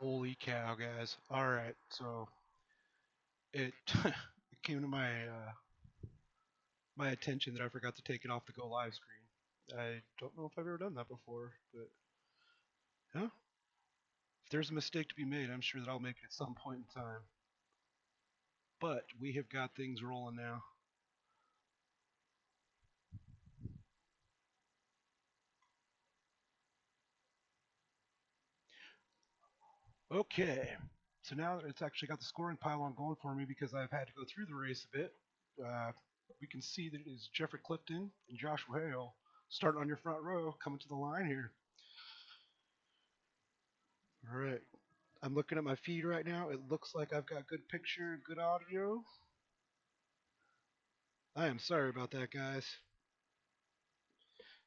Holy cow, guys! All right, so it it came to my attention that I forgot to take it off the go live screen. I don't know if I've ever done that before, but yeah, if there's a mistake to be made, I'm sure that I'll make it at some point in time. But we have got things rolling now. Okay, so now that it's actually got the scoring pylon going for me because I've had to go through the race a bit, uh, we can see that it is Jeffrey Clifton and Joshua Hale starting on your front row coming to the line here. All right. I'm looking at my feed right now. It looks like I've got good picture, good audio. I am sorry about that, guys.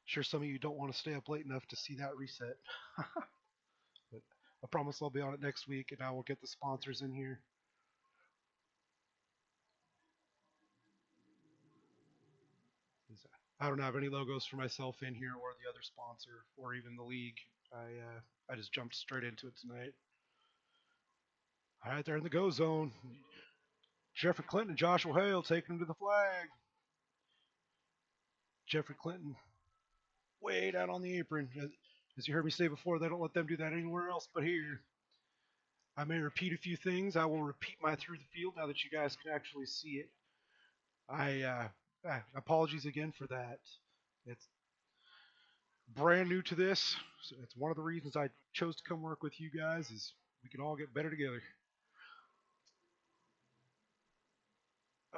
Sure, some of you don't want to stay up late enough to see that reset. But I promise I'll be on it next week, and I will get the sponsors in here. I don't have any logos for myself in here, or the other sponsor, or even the league. I just jumped straight into it tonight. All right, they're in the go zone. Jeffrey Clinton and Joshua Hale taking him to the flag. Jeffrey Clinton way down on the apron. As you heard me say before, they don't let them do that anywhere else but here. I may repeat a few things. I will repeat my through the field now that you guys can actually see it. Apologies again for that. It's brand new to this. So it's one of the reasons I chose to come work with you guys is we can all get better together.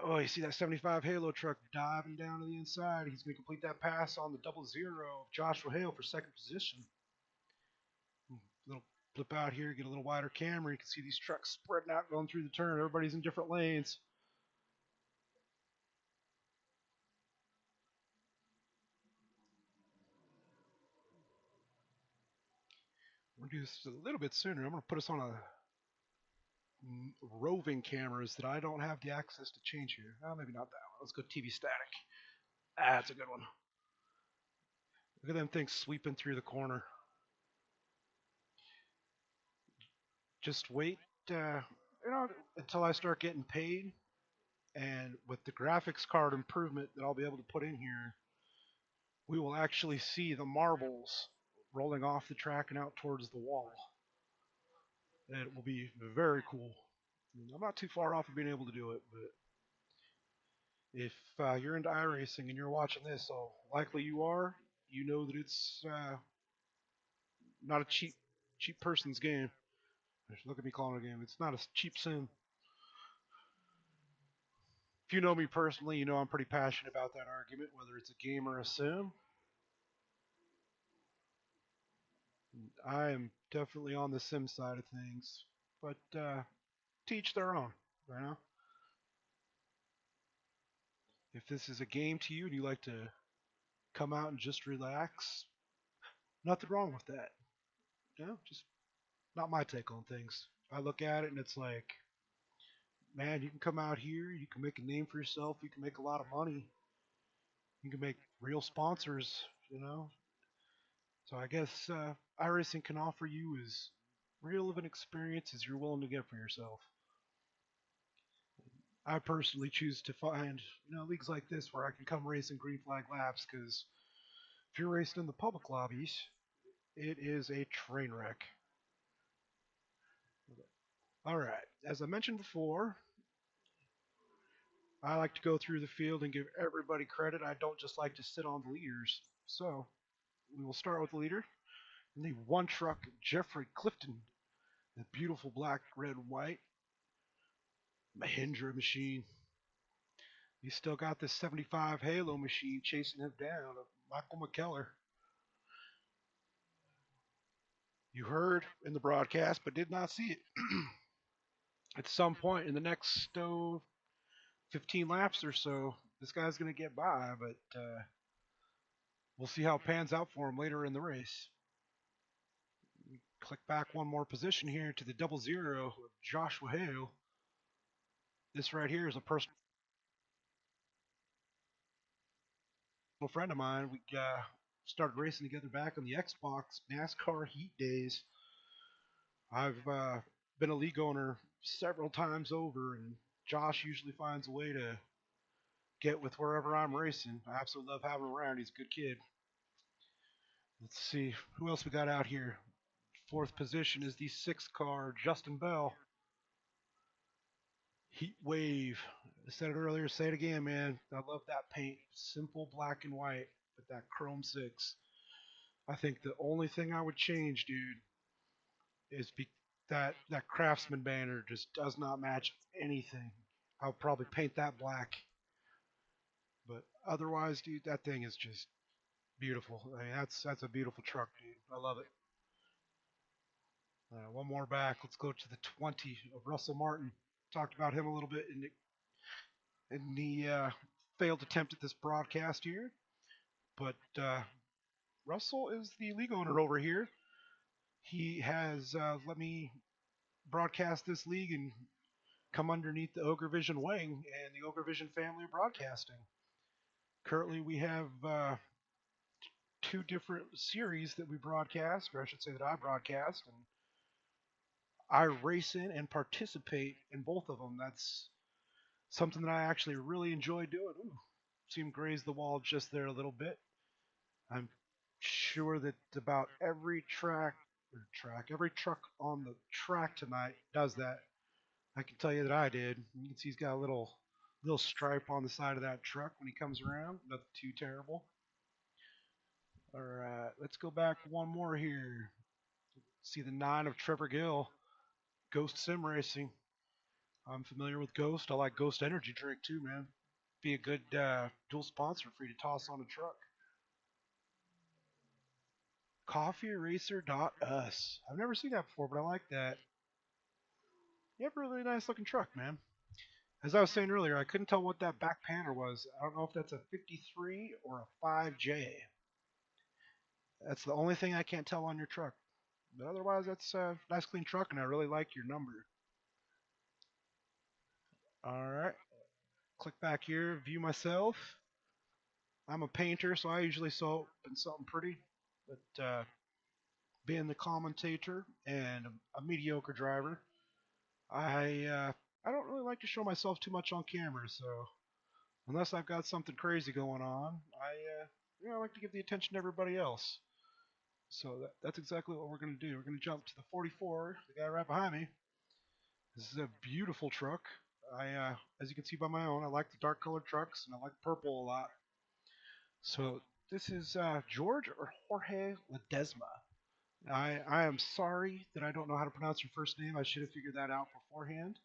Oh, you see that 75 Halo truck diving down to the inside. He's going to complete that pass on the 00 of Joshua Hale for second position. Little flip out here, get a little wider camera. You can see these trucks spreading out going through the turn. Everybody's in different lanes. We're going to do this a little bit sooner. I'm going to put us on a roving cameras that I don't have the access to change here. Oh, maybe not that one. Let's go TV static. That's a good one. Look at them things sweeping through the corner. Just wait, until I start getting paid, and with the graphics card improvement that I'll be able to put in here, we will actually see the marbles rolling off the track and out towards the wall. And it will be very cool. I'm not too far off of being able to do it, but if you're into iRacing and you're watching this, so likely you are, you know that it's not a cheap person's game. Look at me calling it a game. It's not a cheap sim. If you know me personally, you know I'm pretty passionate about that argument, whether it's a game or a sim. I am definitely on the sim side of things, but teach their own, you know. If this is a game to you and you like to come out and just relax, nothing wrong with that. You know, just not my take on things. I look at it and it's like, man, you can come out here, you can make a name for yourself, you can make a lot of money, you can make real sponsors, you know. So I guess iRacing can offer you as real of an experience as you're willing to get for yourself. I personally choose to find, leagues like this where I can come race in green flag laps because if you're racing in the public lobbies, it is a train wreck. All right, as I mentioned before, I like to go through the field and give everybody credit. I don't just like to sit on the leaders. So we will start with the leader. In the one truck, Jeffrey Clifton, the beautiful black, red, white Mahindra machine. He's still got this 75 Halo machine chasing him down, Michael McKellar. You heard in the broadcast, but did not see it. At some point in the next 15 laps or so, this guy's going to get by, but we'll see how it pans out for him later in the race. Click back one more position here to the 00 of Joshua Hale. This right here is a personal friend of mine. We started racing together back on the Xbox NASCAR Heat days. I've been a league owner several times over, and Josh usually finds a way to get with wherever I'm racing. I absolutely love having him around. He's a good kid. Let's see who else we got out here. Fourth position is the 6 car, Justin Bell. Heat Wave. I said it earlier, say it again, man. I love that paint. Simple black and white with that chrome 6. I think the only thing I would change, dude, is that Craftsman banner just does not match anything. I'll probably paint that black. But otherwise, dude, that thing is just beautiful. I mean, that's a beautiful truck, dude. I love it. One more back. Let's go to the 20 of Russell Martin. Talked about him a little bit in the failed attempt at this broadcast here. But Russell is the league owner over here. He has let me broadcast this league and come underneath the Ogre Vision wing and the Ogre Vision family of broadcasting. Currently, we have 2 different series that we broadcast, or I should say that I broadcast, and I race in and participate in both of them. That's something that I actually really enjoy doing. Ooh, see him graze the wall just there a little bit. I'm sure that about every truck on the track tonight does that. I can tell you that I did. You can see he's got a little stripe on the side of that truck when he comes around. Nothing too terrible. All right, let's go back one more here. See the 9 of Trevor Gill, Ghost Sim Racing. I'm familiar with Ghost. I like Ghost Energy Drink too, man. Be a good dual sponsor for you to toss on a truck. CoffeeRacer.us. I've never seen that before, but I like that. You have a really nice looking truck, man. As I was saying earlier, I couldn't tell what that back panel was. I don't know if that's a 53 or a 5J. That's the only thing I can't tell on your truck. But otherwise, that's a nice clean truck, and I really like your number. All right. Click back here, view myself. I'm a painter, so I usually sew in something pretty. But being the commentator and a mediocre driver, I don't really like to show myself too much on camera. So unless I've got something crazy going on, I like to give the attention to everybody else. So that's exactly what we're going to do. We're going to jump to the 44, the guy right behind me. This is a beautiful truck. As you can see by my own, I like the dark colored trucks and I like purple a lot. So this is George or Jorge Ledesma. I am sorry that I don't know how to pronounce your first name. I should have figured that out beforehand.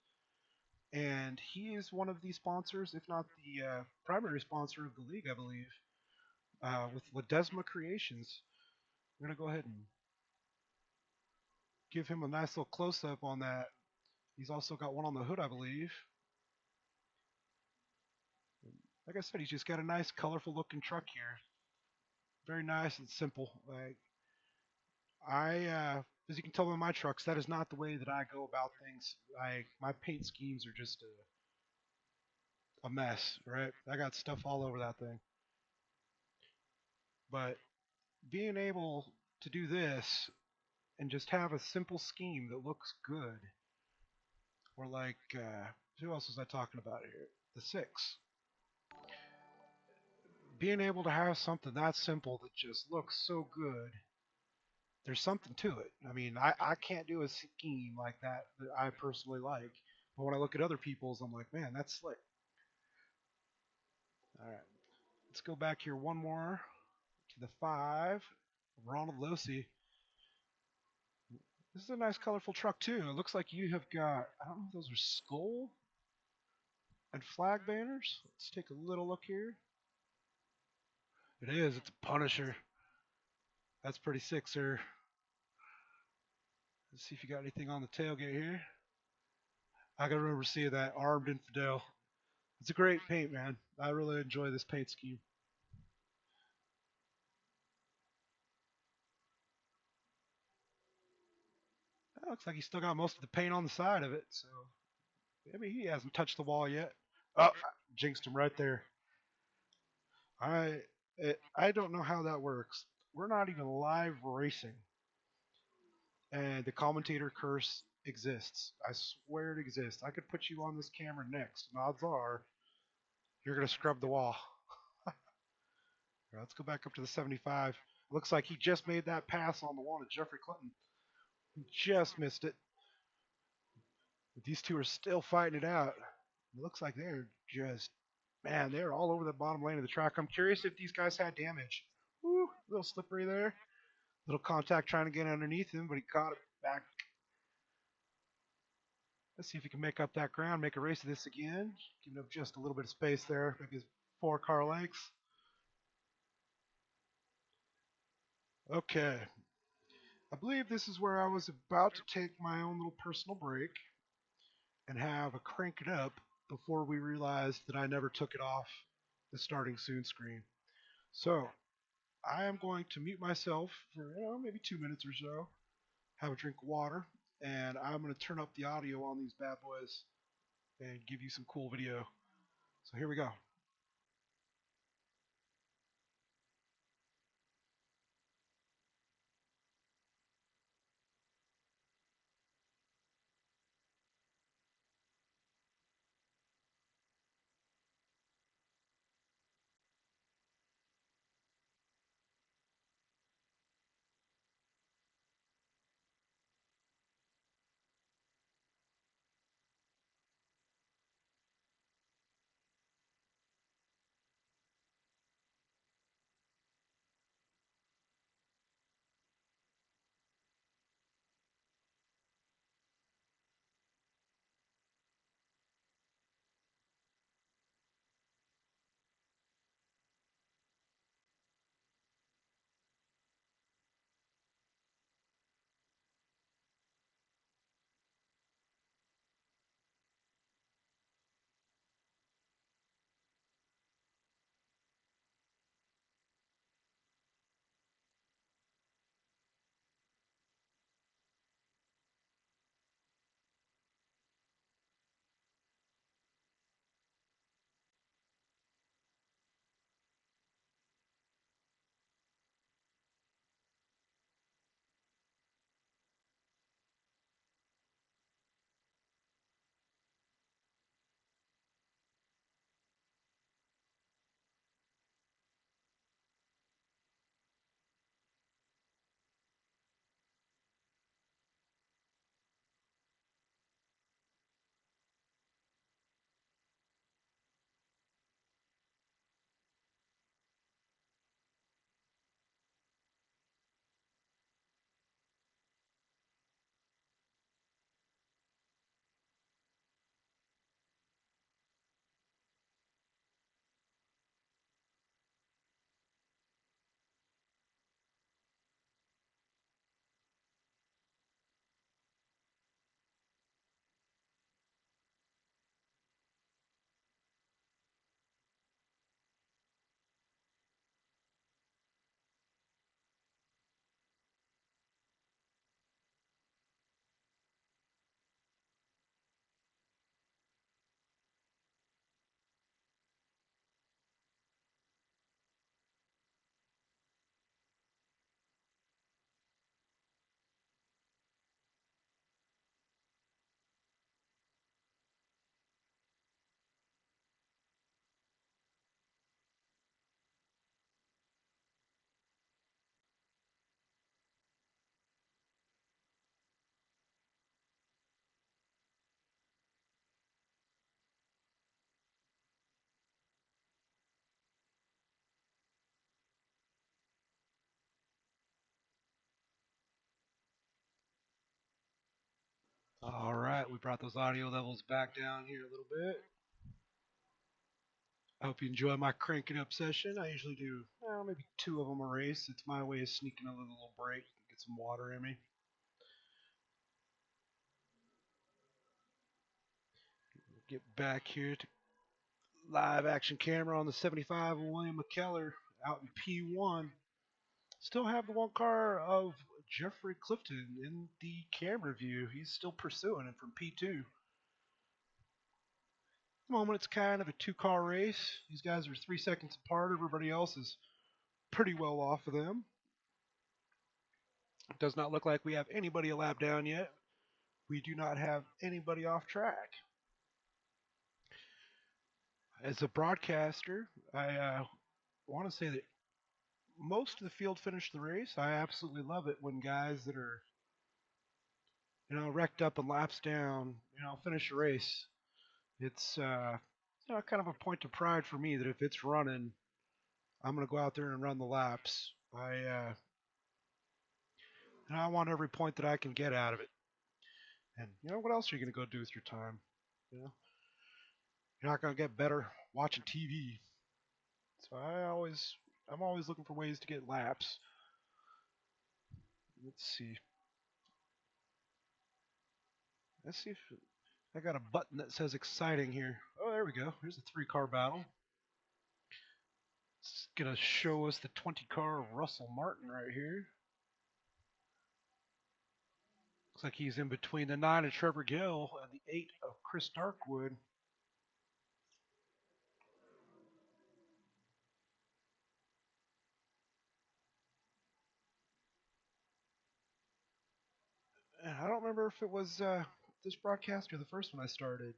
And he is one of the sponsors, if not the primary sponsor of the league, I believe, with Ledesma Creations. We're going to go ahead and give him a nice little close-up on that. He's also got one on the hood, I believe. Like I said, he's just got a nice, colorful-looking truck here. Very nice and simple. Like as you can tell by my trucks, that is not the way that I go about things. My paint schemes are just a mess, right? I got stuff all over that thing. But being able to do this and just have a simple scheme that looks good, or like who else was I talking about here? The 6. Being able to have something that simple that just looks so good, there's something to it. I mean, I can't do a scheme like that I personally like. But when I look at other people's, I'm like, man, that's slick. All right, let's go back here one more to the 5. Ronald Losi. This is a nice, colorful truck too. It looks like you have got, I don't know if those are skull and flag banners. Let's take a little look here. It is. It's a Punisher. That's pretty sick, sir. Let's see if you got anything on the tailgate here. I can remember seeing that Armed Infidel. It's a great paint, man. I really enjoy this paint scheme. That looks like he's still got most of the paint on the side of it, so maybe he hasn't touched the wall yet. Oh, jinxed him right there. I I don't know how that works. We're not even live racing, and the commentator curse exists. I swear it exists. I could put you on this camera next, and odds are you're going to scrub the wall. Let's go back up to the 75. Looks like he just made that pass on the one at Jeffrey Clinton. He just missed it. But these two are still fighting it out. It looks like they're just, man, they're all over the bottom lane of the track. I'm curious if these guys had damage. Woo, a little slippery there. Little contact trying to get underneath him, but he caught it back. Let's see if he can make up that ground, make a race of this again. Giving up just a little bit of space there, maybe 4 car lengths. Okay. I believe this is where I was about to take my own little personal break and have a crank it up before we realized that I never took it off the starting soon screen. So I am going to mute myself for maybe 2 minutes or so, have a drink of water, and I'm going to turn up the audio on these bad boys and give you some cool video. So here we go. All right, we brought those audio levels back down here a little bit. I hope you enjoy my cranking up session. I usually do maybe 2 of them a race. It's my way of sneaking a little break, get some water in me. Get back here to live action camera on the 75 of William McKellar out in P1. Still have the 1 car of Jeffrey Clifton in the camera view. He's still pursuing it from P2. At the moment, it's kind of a 2 car race. These guys are 3 seconds apart. Everybody else is pretty well off of them. It does not look like we have anybody a lap down yet. We do not have anybody off track. As a broadcaster, I want to say that most of the field finished the race. I absolutely love it when guys that are, wrecked up and laps down, finish a race. It's, kind of a point of pride for me that if it's running, I'm going to go out there and run the laps. I want every point that I can get out of it. And what else are you going to go do with your time? You know, you're not going to get better watching TV. So I'm always looking for ways to get laps. Let's see. Let's see if I got a button that says exciting here. Oh, there we go. Here's a 3-car battle. It's gonna show us the 20-car of Russell Martin right here. Looks like he's in between the 9 of Trevor Gill and the 8 of Chris Darkwood. And I don't remember if it was this broadcast or the first one I started,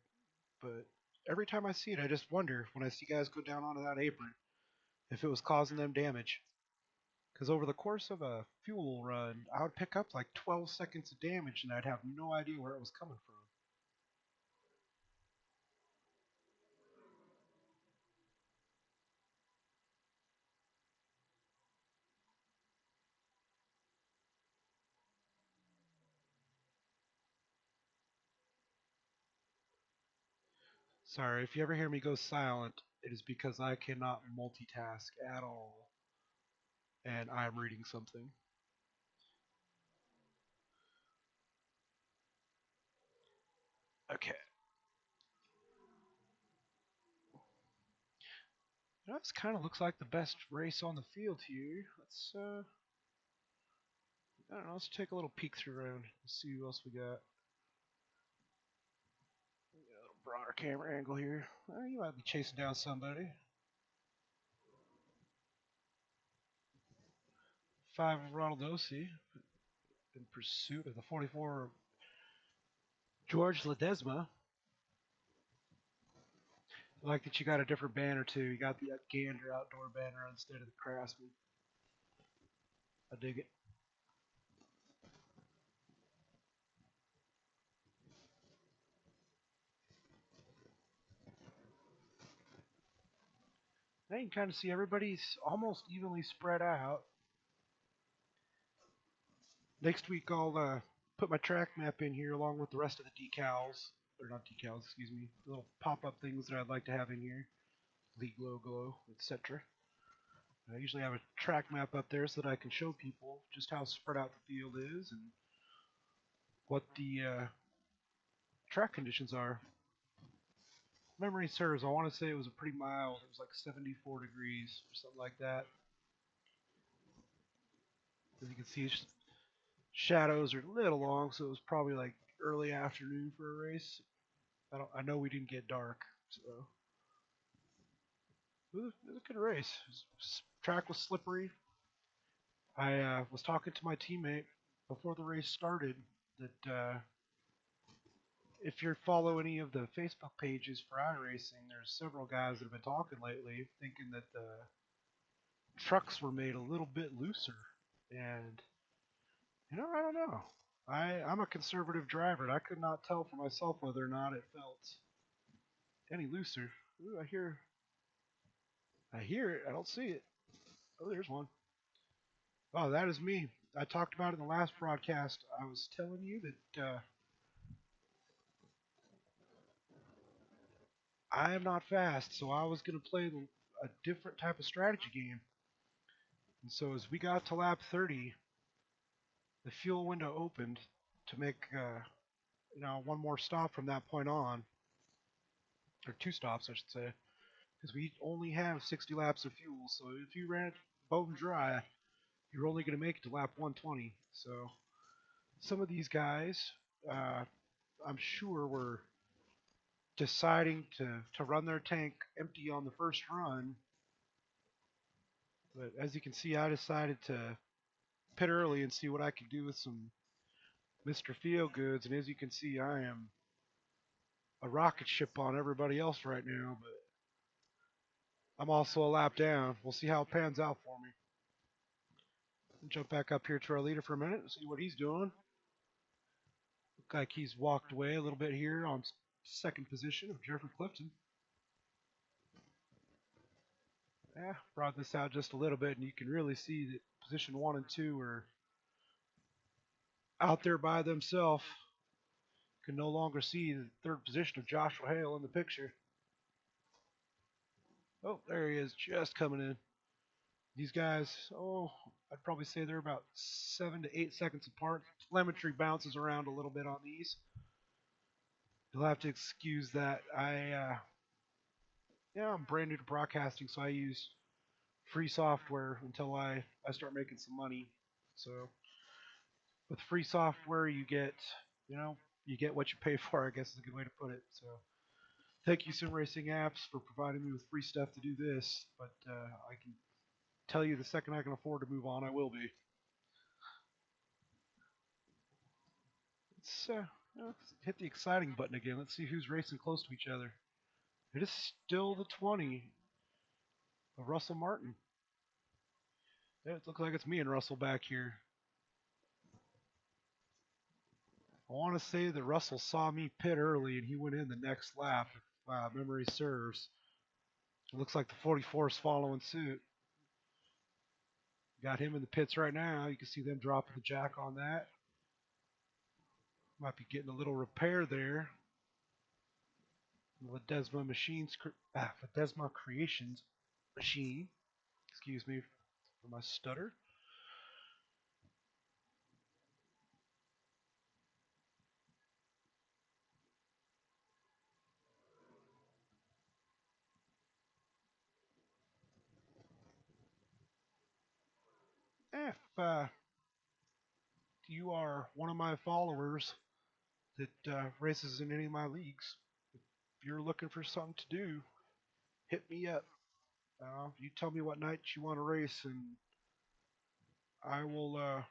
but every time I see it, I just wonder when I see guys go down onto that apron if it was causing them damage. Because over the course of a fuel run, I would pick up like 12 seconds of damage and I'd have no idea where it was coming from. Sorry, if you ever hear me go silent, it is because I cannot multitask at all and I'm reading something. Okay. This kind of looks like the best race on the field here. I don't know, let's take a little peek through around. Let's see who else we got. A little broader camera angle here. You might be chasing down somebody. 5 of Ronald Ossie in pursuit of the 44 George Ledesma. I like that you got a different banner too. You got the Gander outdoor banner instead of the Craftsman. I dig it. Now you can kind of see everybody's almost evenly spread out. Next week I'll put my track map in here along with the rest of the decals. Or not decals, excuse me. The little pop-up things that I'd like to have in here. League logo, etc. I usually have a track map up there so that I can show people just how spread out the field is and what the track conditions are. Memory serves, I want to say it was a pretty mild. It was like 74 degrees or something like that. As you can see, shadows are a little long, so it was probably like early afternoon for a race. I know we didn't get dark, so it was a good race. Track was slippery. I was talking to my teammate before the race started that if you follow any of the Facebook pages for iRacing, there's several guys that have been talking lately, thinking that the trucks were made a little bit looser, and I don't know. I'm a conservative driver, and I could not tell for myself whether or not it felt any looser. Ooh, I hear it. I don't see it. Oh, there's one. Oh, that is me. I talked about it in the last broadcast. I was telling you that I am not fast, so I was going to play a different type of strategy game. And so as we got to lap 30, the fuel window opened to make one more stop from that point on, or 2 stops, I should say, because we only have 60 laps of fuel. So if you ran it bone dry, you're only going to make it to lap 120. So some of these guys, I'm sure, were deciding to run their tank empty on the first run. But as you can see, I decided to pit early and see what I can do with some Mr. Feel Goods. And as you can see, I am a rocket ship on everybody else right now, but I'm also a lap down. We'll see how it pans out for me. Jump back up here to our leader for a minute and see what he's doing. Look like he's walked away a little bit here on second position of Jeffrey Clifton. Yeah, brought this out just a little bit, and you can really see that position 1 and 2 are out there by themselves. Can no longer see the third position of Joshua Hale in the picture. Oh, there he is, just coming in. These guys, I'd probably say they're about 7 to 8 seconds apart. Telemetry bounces around a little bit on these. You'll have to excuse that. I'm brand new to broadcasting, so I use free software until I start making some money. So with free software, you get what you pay for, I guess is a good way to put it. So thank you, Sim Racing Apps, for providing me with free stuff to do this. But I can tell you the second I can afford to move on, I will be. Let's hit the exciting button again. Let's see who's racing close to each other. It is still the 20 of Russell Martin. It looks like it's me and Russell back here. I want to say that Russell saw me pit early and he went in the next lap, if memory serves. It looks like the 44 is following suit. Got him in the pits right now. You can see them dropping the jack on that. Might be getting a little repair there. Ledesma Creations machine. Excuse me for my stutter. If you are one of my followers that races in any of my leagues, if you're looking for something to do, hit me up. You tell me what night you want to race, and I will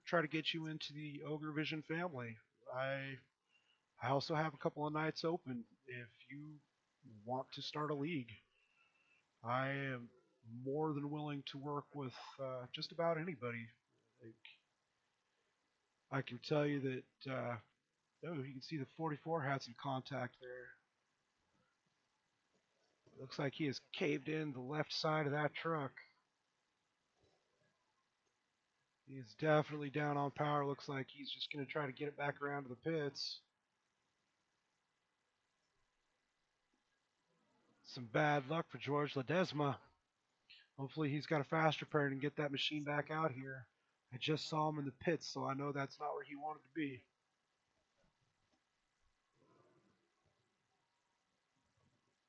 try to get you into the Ogre Vision family. I also have a couple of nights open if you want to start a league. I am more than willing to work with just about anybody. Like, I can tell you that. You can see the 44 had some contact there. Looks like he has caved in the left side of that truck. He is definitely down on power. Looks like he's just going to try to get it back around to the pits. Some bad luck for George Ledesma. Hopefully he's got a fast repair and get that machine back out here. I just saw him in the pits, so I know that's not where he wanted to be.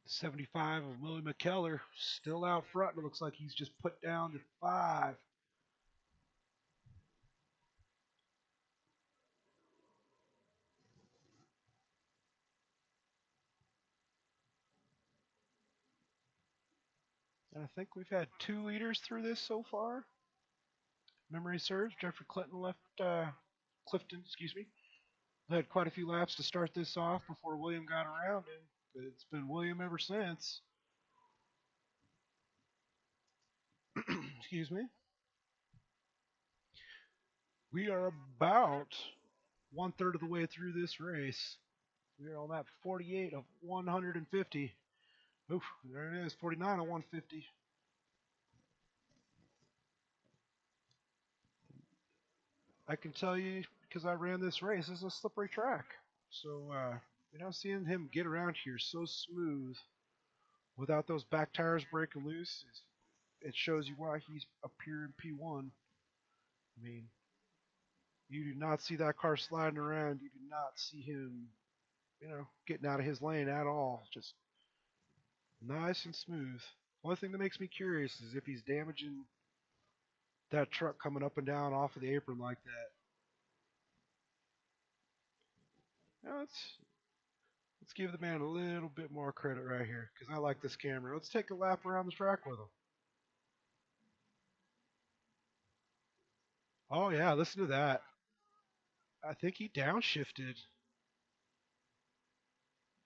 75 of Willie McKellar still out front. It looks like he's just put down to 5. And I think we've had 2 leaders through this so far. Memory serves, Jeffrey Clinton left Clifton, excuse me. Had quite a few laps to start this off before William got around him, but it's been William ever since. Excuse me. We are about 1/3 of the way through this race. We are on that 48 of 150. Oof, there it is, 49 of 150. I can tell you, because I ran this race, it's a slippery track. So, seeing him get around here so smooth without those back tires breaking loose, it shows you why he's up here in P1. I mean, you do not see that car sliding around. You do not see him, getting out of his lane at all. Just nice and smooth. One thing that makes me curious is if he's damaging that truck coming up and down off of the apron like that. Now let's give the man a little bit more credit right here because I like this camera. Let's take a lap around the track with him. Oh yeah, listen to that. I think he downshifted.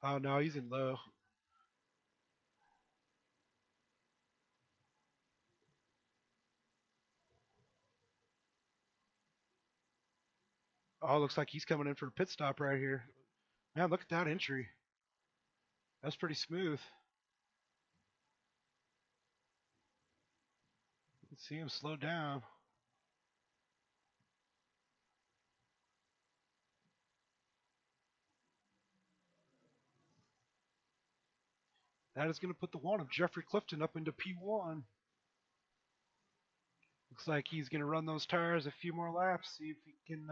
Oh no, he's in low. Oh, looks like he's coming in for a pit stop right here. Man, look at that entry. That's pretty smooth. Let's see him slow down. That is going to put the one of Jeffrey Clifton up into P1. Looks like he's going to run those tires a few more laps, see if he can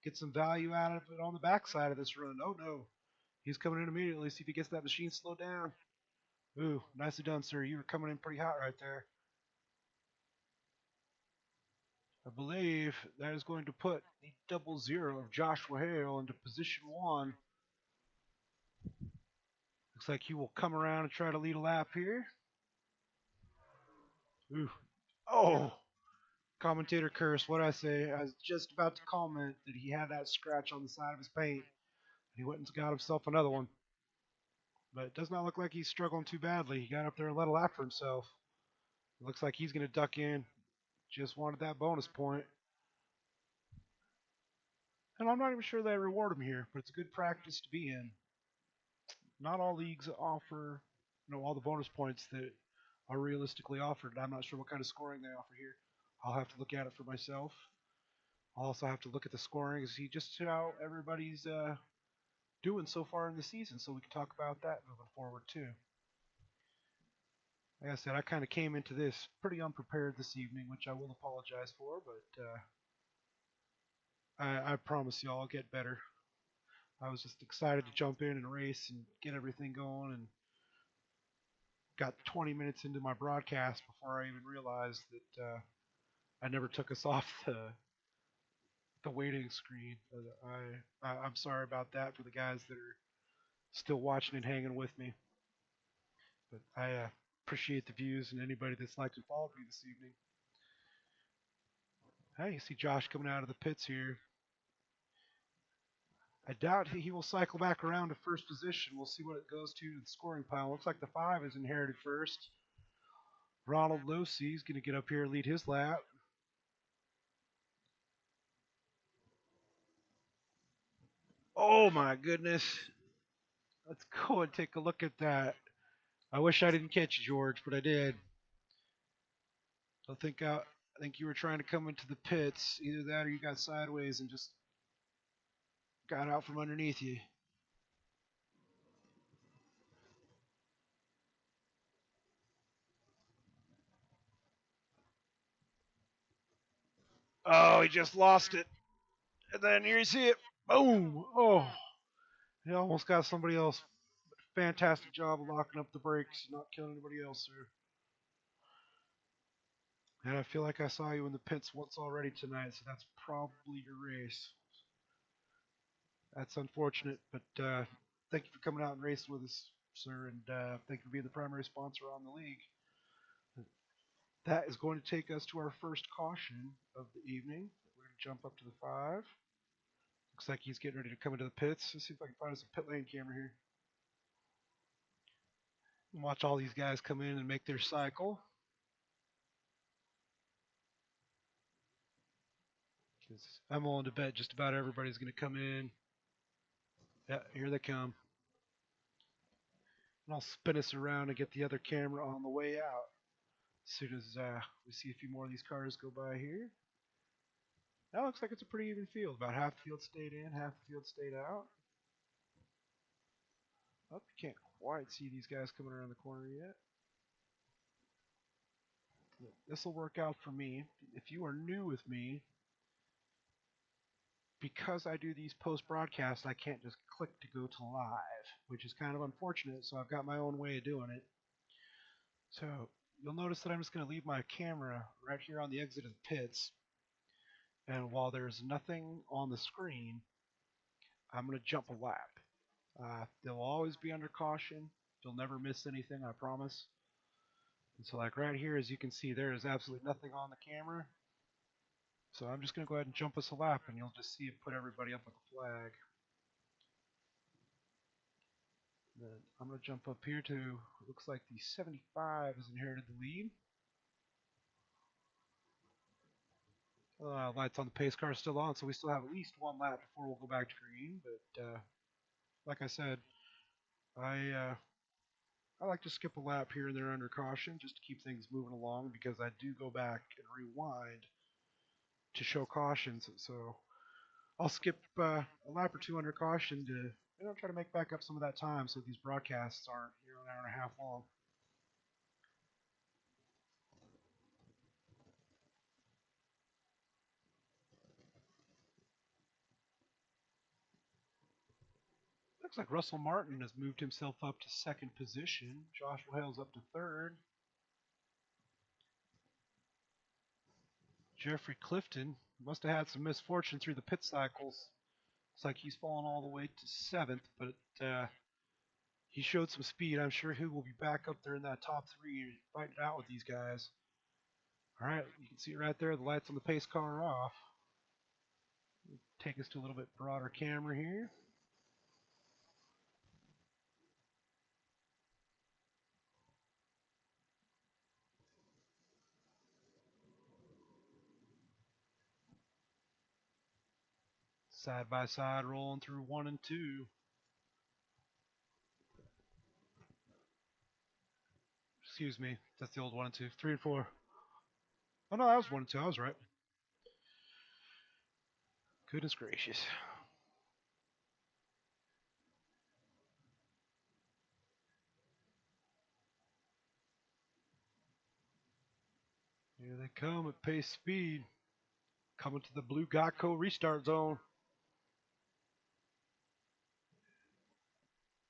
get some value out of it on the backside of this run. Oh no, he's coming in immediately. See if he gets that machine slowed down. Ooh, nicely done, sir. You were coming in pretty hot right there. I believe that is going to put the 00 of Joshua Hale into position one. Looks like he will come around and try to lead a lap here. Ooh. Oh, commentator curse. What I say? I was just about to comment that he had that scratch on the side of his paint. He went and got himself another one. But it does not look like he's struggling too badly. He got up there and let a lap for himself. It looks like he's going to duck in. Just wanted that bonus point. And I'm not even sure they reward him here, but it's a good practice to be in. Not all leagues offer, all the bonus points that are realistically offered. I'm not sure what kind of scoring they offer here. I'll have to look at it for myself. I'll also have to look at the scoring and see just how everybody's doing so far in the season, so we can talk about that moving forward too. Like I said, I kind of came into this pretty unprepared this evening, which I will apologize for, but I promise you I'll get better. I was just excited to jump in and race and get everything going, and got 20 minutes into my broadcast before I even realized that I never took us off the waiting screen. I'm sorry about that for the guys that are still watching and hanging with me, but I appreciate the views and anybody that's liked and followed me this evening. Hey, you see Josh coming out of the pits here. I doubt he will cycle back around to first position. We'll see what it goes to the scoring pile. Looks like the 5 is inherited first. Ronald Losey is going to get up here and lead his lap. Oh my goodness. Let's go and take a look at that. I wish I didn't catch you, George, but I did. I think you were trying to come into the pits. Either that or you got sideways and just got out from underneath you. Oh, he just lost it. And then here you see it. Boom. Oh, he almost got somebody else. Fantastic job of locking up the brakes, not killing anybody else, sir. And I feel like I saw you in the pits once already tonight, so that's probably your race. That's unfortunate, but thank you for coming out and racing with us, sir, and thank you for being the primary sponsor on the league. That is going to take us to our first caution of the evening. We're going to jump up to the 5. Looks like he's getting ready to come into the pits. Let's see if I can find us a pit lane camera here. Watch all these guys come in and make their cycle. I'm willing to bet just about everybody's going to come in. Yeah, here they come. And I'll spin us around and get the other camera on the way out. As soon as we see a few more of these cars go by here. That looks like it's a pretty even field. About half the field stayed in, half the field stayed out. Oh, you can't quite see these guys coming around the corner yet. This will work out for me. If you are new with me, because I do these post broadcasts, I can't just click to go to live, which is kind of unfortunate. So I've got my own way of doing it. So you'll notice that I'm just going to leave my camera right here on the exit of the pits. And while there's nothing on the screen, I'm going to jump a lap. They'll always be under caution. You'll never miss anything, I promise. And so like right here, as you can see, there is absolutely nothing on the camera. So I'm just going to go ahead and jump us a lap, and you'll just see it put everybody up with a flag. Then I'm going to jump up here to, looks like the 75 has inherited the lead. Lights on the pace car is still on, so we still have at least one lap before we'll go back to green. But like I said, I like to skip a lap here and there under caution just to keep things moving along, because I do go back and rewind to show cautions. So I'll skip a lap or two under caution to try to make back up some of that time, so these broadcasts aren't an hour and a half long. Looks like Russell Martin has moved himself up to second position. Joshua Hale's up to third. Jeffrey Clifton must have had some misfortune through the pit cycles. Looks like he's fallen all the way to seventh, but he showed some speed. I'm sure he will be back up there in that top three, fighting it out with these guys. All right, you can see it right there. The lights on the pace car are off. Take us to a little bit broader camera here. Side by side, rolling through 1 and 2. Excuse me, that's the old 1 and 2. 3 and 4. Oh no, that was 1 and 2. I was right. Goodness gracious. Here they come at pace speed. Coming to the blue Geico restart zone.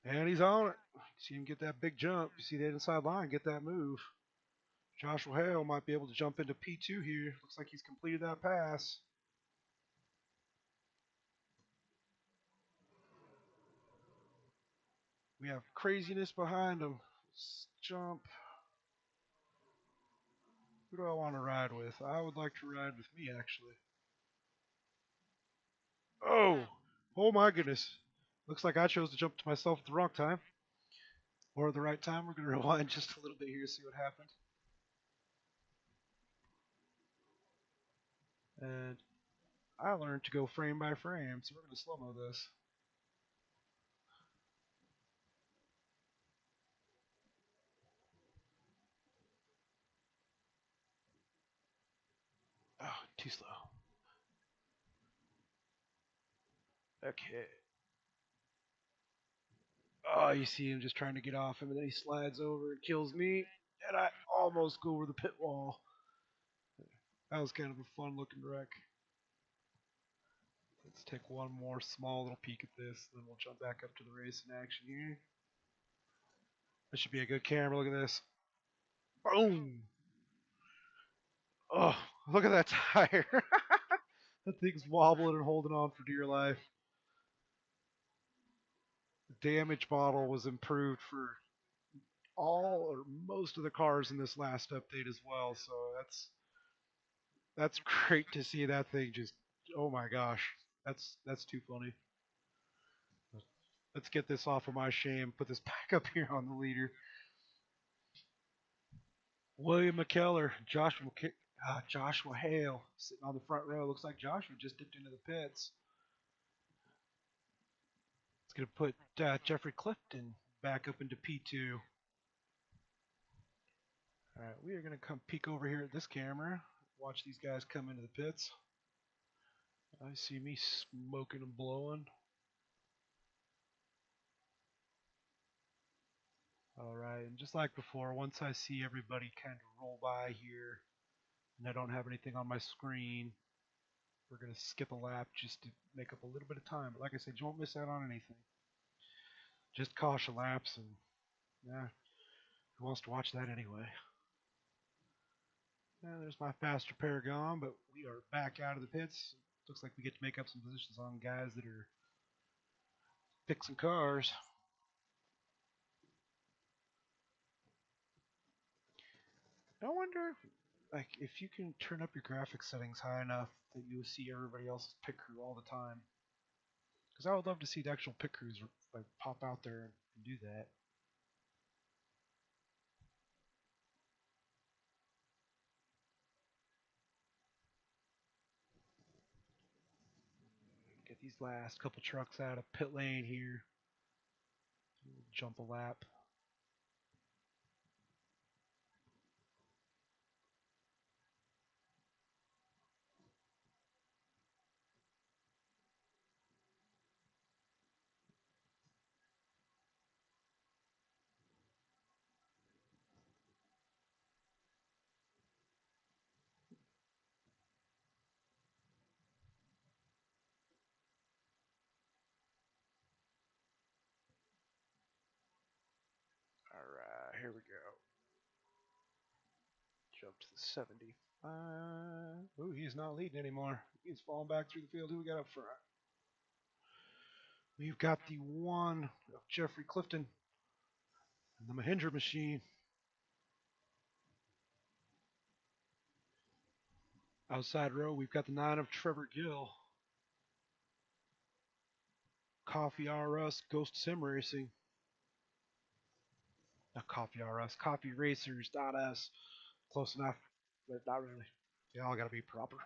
And he's on it. See him get that big jump. You see the inside line, get that move. Joshua Hale might be able to jump into P2 here. Looks like he's completed that pass. We have craziness behind him. Let's jump. Who do I want to ride with? I would like to ride with me, actually. Oh! Oh my goodness. Looks like I chose to jump to myself at the wrong time. Or the right time. We're going to rewind just a little bit here, see what happened. And I learned to go frame by frame, so we're going to slow-mo this. Oh, too slow. Okay. Oh, you see him just trying to get off him, and then he slides over and kills me, and I almost go over the pit wall. That was kind of a fun-looking wreck. Let's take one more small little peek at this, then we'll jump back up to the race in action here. This should be a good camera. Look at this. Boom! Oh, look at that tire. That thing's wobbling and holding on for dear life. The damage model was improved for all or most of the cars in this last update as well, so that's great to see that thing just, oh my gosh, that's too funny. Let's get this off of my shame, put this back up here on the leader. William McKellar, Joshua Hale sitting on the front row. Looks like Joshua just dipped into the pits. It's going to put Jeffrey Clifton back up into P2. All right, we are going to come peek over here at this camera. Watch these guys come into the pits. I see me smoking and blowing. Alright, and just like before, once I see everybody kind of roll by here, and I don't have anything on my screen, we're going to skip a lap just to make up a little bit of time. But like I said, you won't miss out on anything. Just caution laps, and yeah, who wants to watch that anyway? Yeah, there's my faster Paragon, but we are back out of the pits. Looks like we get to make up some positions on guys that are fixing cars. I wonder like if you can turn up your graphics settings high enough that you see everybody else's pit crew all the time. Because I would love to see the actual pit crews like pop out there and do that. Get these last couple trucks out of pit lane here. Jump a lap. Alright, here we go. Jump to the 75. Ooh, he's not leading anymore. He's falling back through the field. Who we got up front? We've got the one of Jeffrey Clifton and the Mahindra machine. Outside row, we've got the 9 of Trevor Gill. Coffee RS Ghost Sim Racing. Not Coffee RS, Coffee Racers.s. Close enough, but not really. They all gotta be proper.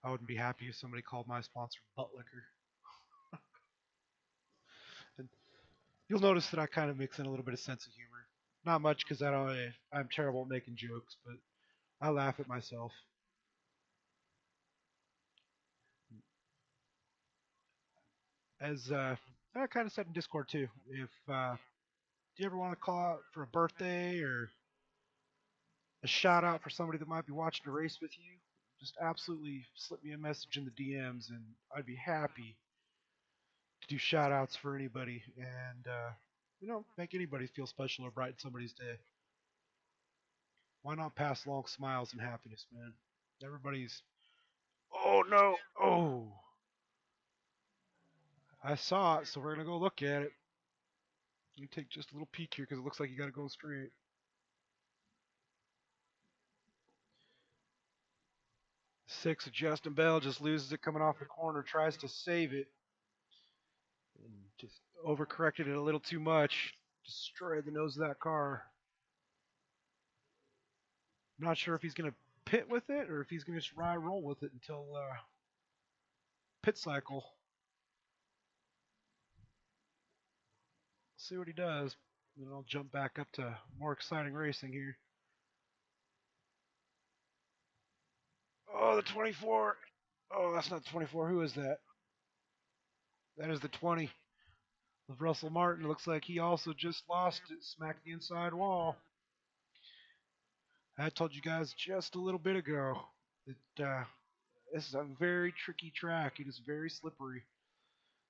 I wouldn't be happy if somebody called my sponsor Butt Liquor. And you'll notice that I kind of mix in a little bit of sense of humor. Not much because I'm terrible at making jokes, but I laugh at myself. As I kind of said in Discord too, if do you ever want to call out for a birthday or a shout out for somebody that might be watching a race with you, just absolutely slip me a message in the DMs and I'd be happy to do shout outs for anybody and make anybody feel special or brighten somebody's day. Why not pass along smiles and happiness, man? Everybody's oh no. Oh, I saw it, so we're gonna go look at it. Let me take just a little peek here because it looks like you gotta go straight. 6 of Justin Bell just loses it coming off the corner, tries to save it, and just overcorrected it a little too much. Destroyed the nose of that car. I'm not sure if he's going to pit with it or if he's going to just ride roll with it until pit cycle. See what he does. Then I'll jump back up to more exciting racing here. Oh, the 24. Oh, that's not the 24. Who is that? That is the 20 of Russell Martin. Looks like he also just lost it, smacked the inside wall. I told you guys just a little bit ago that this is a very tricky track. It is very slippery,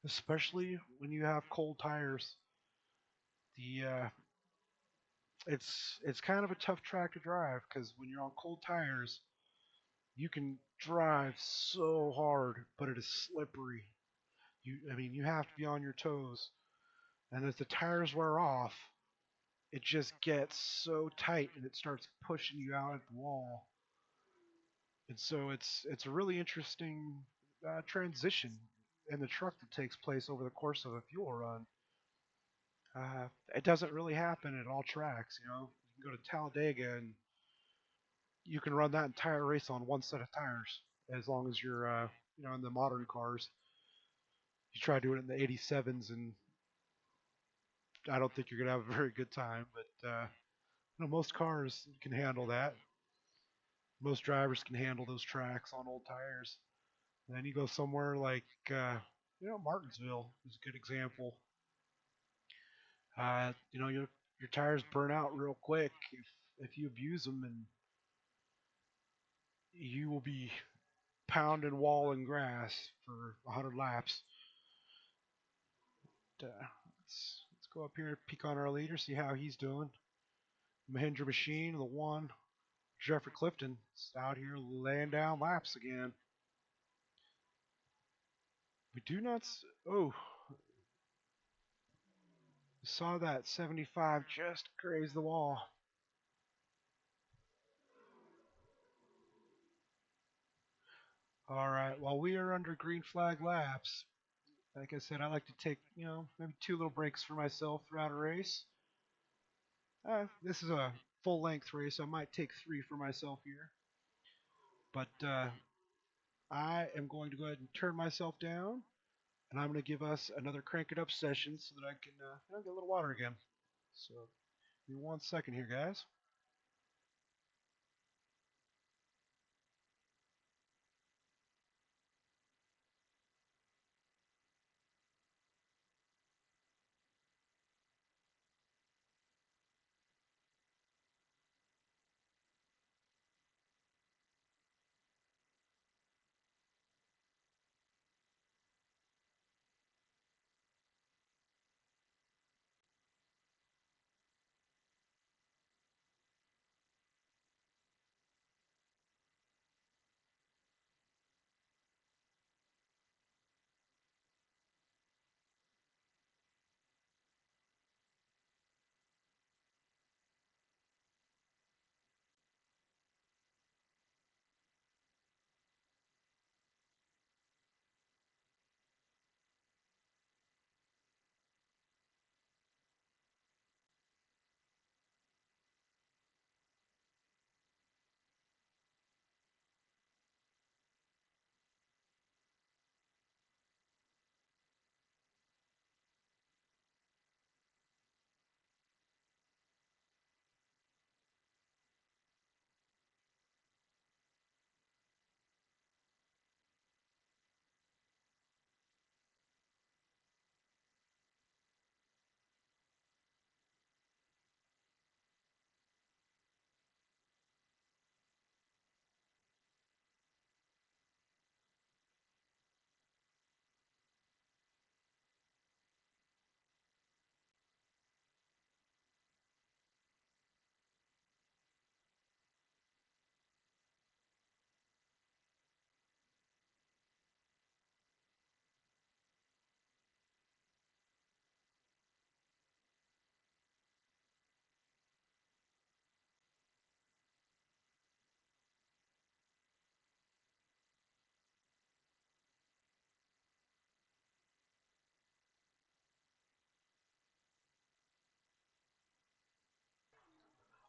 especially when you have cold tires. The it's kind of a tough track to drive because when you're on cold tires, you can drive so hard, but it is slippery. You have to be on your toes, and as the tires wear off, it just gets so tight and it starts pushing you out at the wall. And so it's a really interesting transition in the truck that takes place over the course of a fuel run. It doesn't really happen at all tracks. You can go to Talladega and you can run that entire race on one set of tires as long as you're in the modern cars. You try doing it in the 87s and I don't think you're gonna have a very good time. But most cars can handle that. Most drivers can handle those tracks on old tires. And then you go somewhere like Martinsville is a good example. Your tires burn out real quick if you abuse them, and you will be pounding wall and grass for 100 laps. But, let's go up here, peek on our leader, see how he's doing. Mahindra Machine, the one. Jeffrey Clifton is out here laying down laps again. We do not. Oh, saw that 75 just graze the wall. All right. While we are under green flag laps, like I said, I like to take, maybe two little breaks for myself throughout a race. This is a full length race. So I might take three for myself here. But I am going to go ahead and turn myself down. And I'm going to give us another crank it up session so that I can get a little water again. So, give me 1 second here, guys.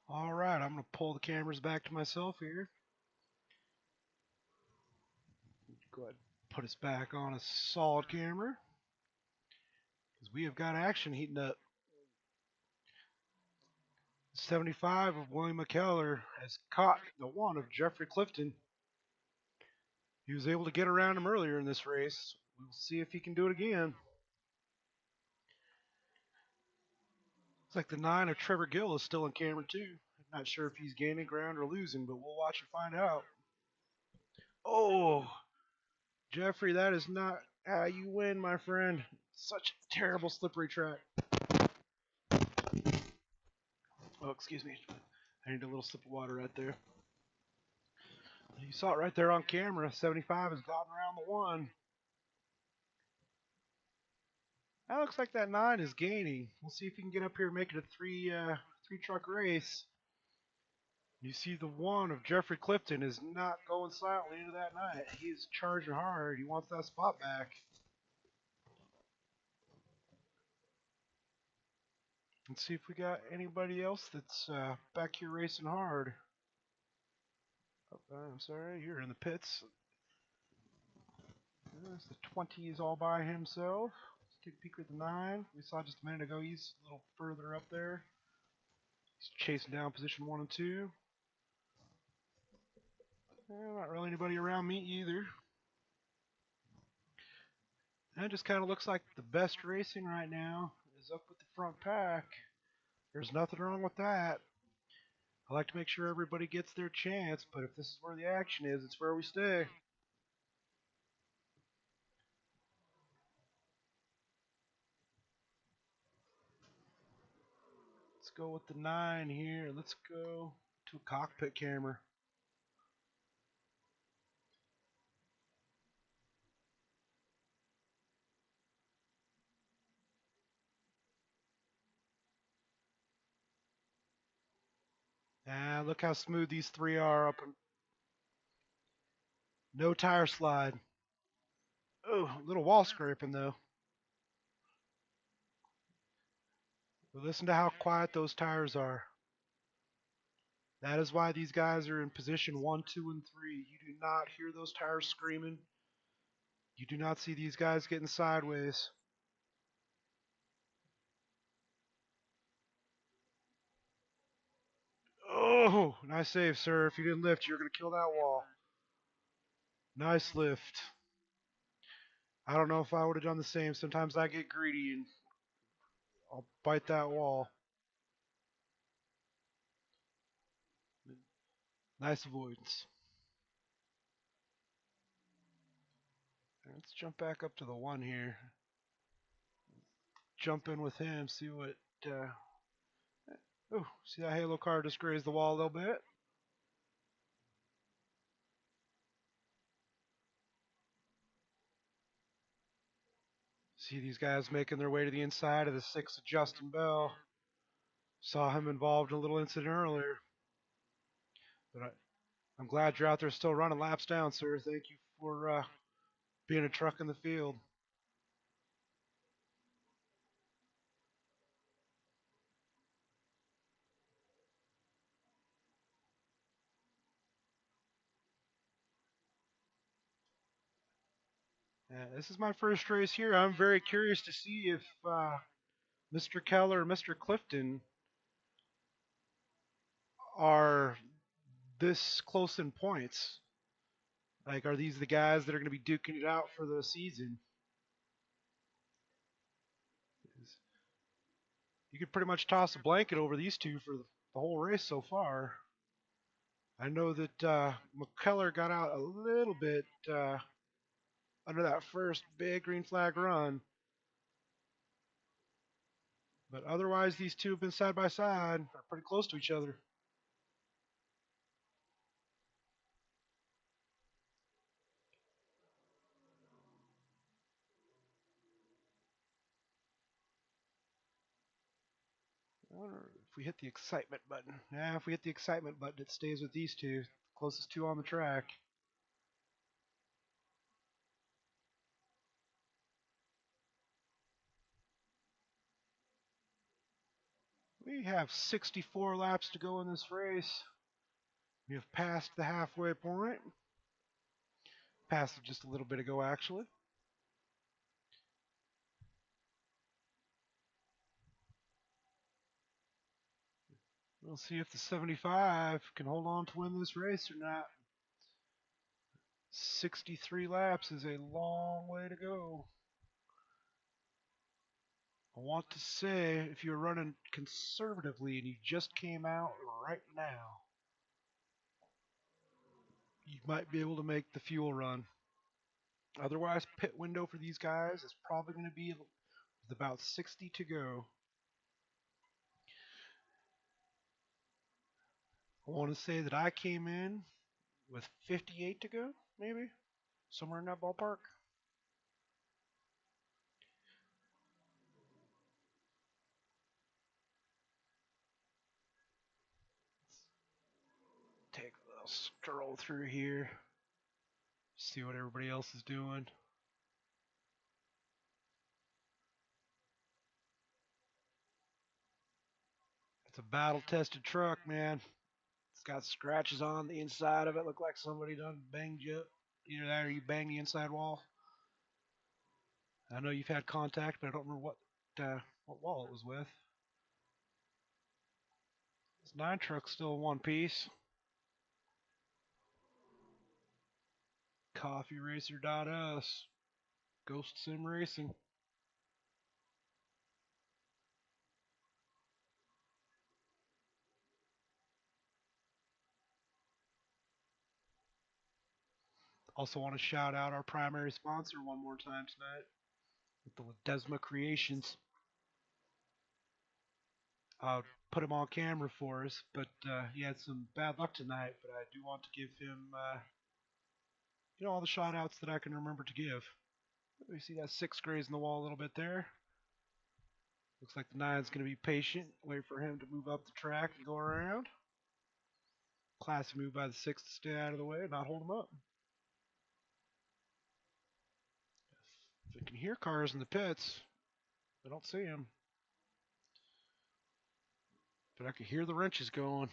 All right, I'm going to pull the cameras back to myself here. Go ahead and put us back on a solid camera because we have got action heating up. 75 of William McKellar has caught the one of Jeffrey Clifton. He was able to get around him earlier in this race. We'll see if he can do it again. Looks like the 9 of Trevor Gill is still in camera too. Not sure if he's gaining ground or losing, but we'll watch and find out. Oh, Jeffrey, that is not how you win, my friend. Such a terrible slippery track. Oh, excuse me. I need a little sip of water right there. You saw it right there on camera. 75 has gotten around the 1. That looks like that 9 is gaining. We'll see if he can get up here and make it a three truck race. You see the 1 of Jeffrey Clifton is not going silently into that night. He's charging hard. He wants that spot back. Let's see if we got anybody else that's back here racing hard. Oh, I'm sorry, you're in the pits. There's the 20 is all by himself. Let's take a peek at the 9. We saw just a minute ago he's a little further up there. He's chasing down position 1 and 2. Not really anybody around me either. And it just kind of looks like the best racing right now is up with the front pack. There's nothing wrong with that. I like to make sure everybody gets their chance, but if this is where the action is, it's where we stay. Let's go with the 9 here. Let's go to a cockpit camera. Look how smooth these 3 are up. No tire slide. Oh, a little wall scraping though. But listen to how quiet those tires are. That is why these guys are in position 1, 2, and 3. You do not hear those tires screaming. You do not see these guys getting sideways. Oh, nice save, sir. If you didn't lift, you're going to kill that wall. Nice lift. I don't know if I would have done the same. Sometimes I get greedy and I'll bite that wall. Nice avoidance. Let's jump back up to the 1 here. Jump in with him, see what... Oh, see that Halo car just grazed the wall a little bit? See these guys making their way to the inside of the 6 of Justin Bell. Saw him involved in a little incident earlier. But I'm glad you're out there still running laps down, sir. Thank you for being a truck in the field. This is my first race here. I'm very curious to see if Mr. Keller and Mr. Clifton are this close in points. Like, are these the guys that are going to be duking it out for the season? You could pretty much toss a blanket over these two for the whole race so far. I know that McKellar got out a little bit under that first big green flag run. But otherwise, these two have been side by side. They're pretty close to each other. I wonder if we hit the excitement button. Yeah, if we hit the excitement button, it stays with these two. Closest two on the track. We have 64 laps to go in this race. We have passed the halfway point. Passed it just a little bit ago, actually. We'll see if the 75 can hold on to win this race or not. 63 laps is a long way to go. I want to say, if you're running conservatively and you just came out right now, you might be able to make the fuel run. Otherwise, pit window for these guys is probably going to be with about 60 to go. I want to say that I came in with 58 to go, maybe? Somewhere in that ballpark. Take a little stroll through here. See what everybody else is doing. It's a battle-tested truck, man. It's got scratches on the inside of it. Look like somebody done banged you up. Either that or you banged the inside wall. I know you've had contact, but I don't remember what wall it was with. This 9 truck's still in one piece. CoffeeRacer.us. Ghost Sim Racing. Also want to shout out our primary sponsor one more time tonight with the Ledesma Creations. I'll put him on camera for us, but he had some bad luck tonight, but I do want to give him all the shout outs that I can remember to give. We see that 6 grazing the wall a little bit there. Looks like the 9's going to be patient, wait for him to move up the track and go around. Classy move by the 6 to stay out of the way, not hold him up. can hear cars in the pits. I don't see them. But I can hear the wrenches going.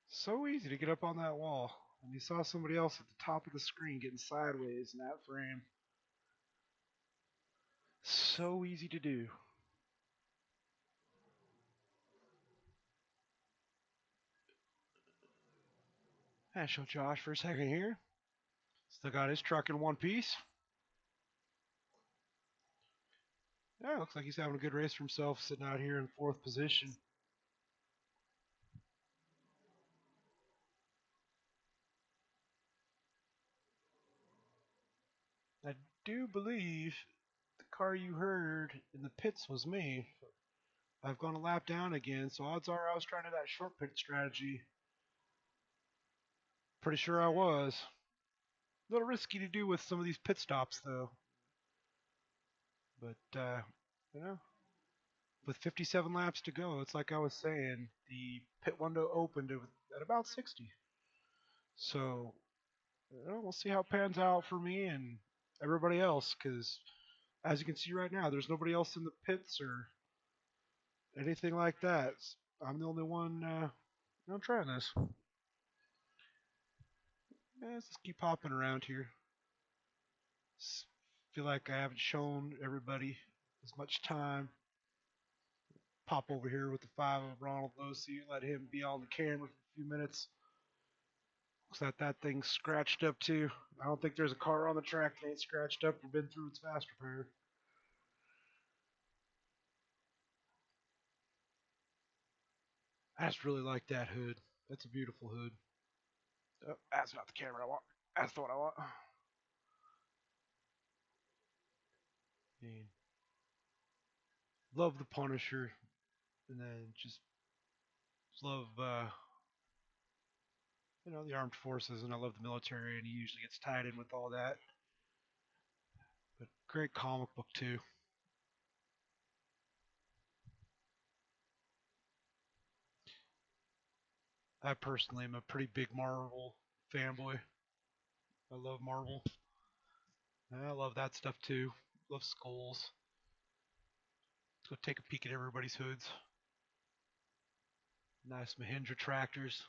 So easy to get up on that wall. And you saw somebody else at the top of the screen getting sideways in that frame. So easy to do. I show Josh for a second here. Still got his truck in one piece. Yeah, looks like he's having a good race for himself, sitting out here in fourth position. I do believe the car you heard in the pits was me. I've gone a lap down again, so odds are I was trying to that short pit strategy. Pretty sure I was. A little risky to do with some of these pit stops, though. But, you know, with 57 laps to go, it's like I was saying, the pit window opened at about 60. So, we'll see how it pans out for me and everybody else, because as you can see right now, there's nobody else in the pits or anything like that. I'm the only one trying this. Yeah, let's just keep hopping around here. Feel like I haven't shown everybody as much time. Pop over here with the 5 of Ronald Losi, let him be on the camera for a few minutes. Looks like that thing's scratched up too. I don't think there's a car on the track that ain't scratched up or been through its fast repair. I just really like that hood. That's a beautiful hood. Oh, that's not the camera I want. That's the one I want. And love the Punisher, and then just love the armed forces, and I love the military, and he usually gets tied in with all that. But great comic book too. I personally am a pretty big Marvel fanboy. I love Marvel. And I love that stuff too. Love skulls. Let's go take a peek at everybody's hoods. Nice Mahindra tractors.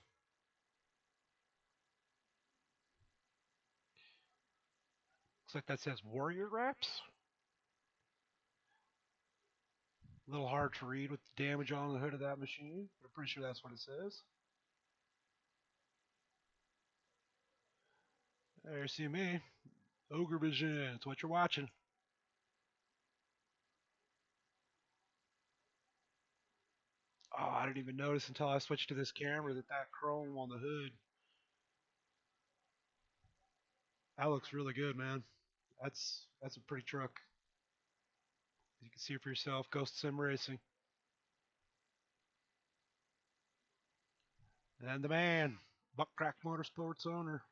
Looks like that says Warrior Wraps. A little hard to read with the damage on the hood of that machine, but I'm pretty sure that's what it says. There you see me. Ogre Vision, it's what you're watching. Oh, I didn't even notice until I switched to this camera that chrome on the hood. That looks really good, man. That's a pretty truck. You can see for yourself, Ghost Sim Racing. And the man, Buckcrack Motorsports owner,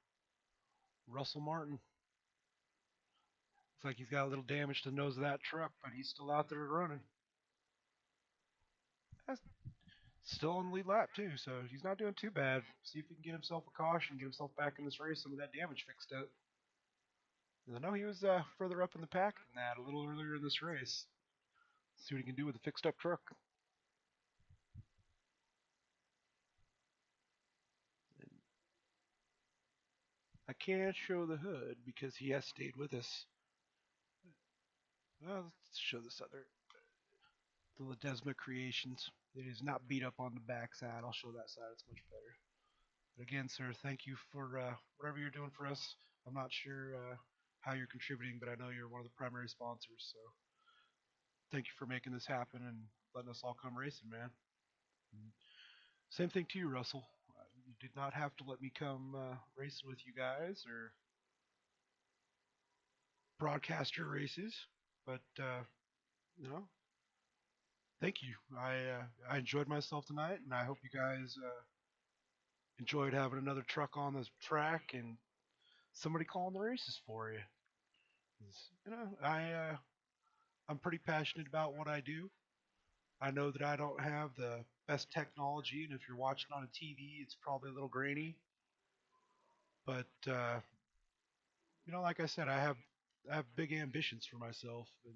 Russell Martin. Looks like he's got a little damage to the nose of that truck, but he's still out there running. That's still on the lead lap too, so he's not doing too bad. See if he can get himself a caution, get himself back in this race, some of that damage fixed up. I know he was further up in the pack than that a little earlier in this race. See what he can do with a fixed up truck. And I can't show the hood because he has stayed with us. Well, let's show this other, the Ledesma Creations. It is not beat up on the backside. I'll show that side. It's much better. But again, sir, thank you for whatever you're doing for us. I'm not sure how you're contributing, but I know you're one of the primary sponsors. So thank you for making this happen and letting us all come racing, man. And same thing to you, Russell. You did not have to let me come racing with you guys or broadcast your races, but you know, thank you. I enjoyed myself tonight, and I hope you guys enjoyed having another truck on the track and somebody calling the races for you. 'Cause, I'm pretty passionate about what I do. I know that I don't have the best technology, and if you're watching on a TV, it's probably a little grainy. But like I said, I have big ambitions for myself, and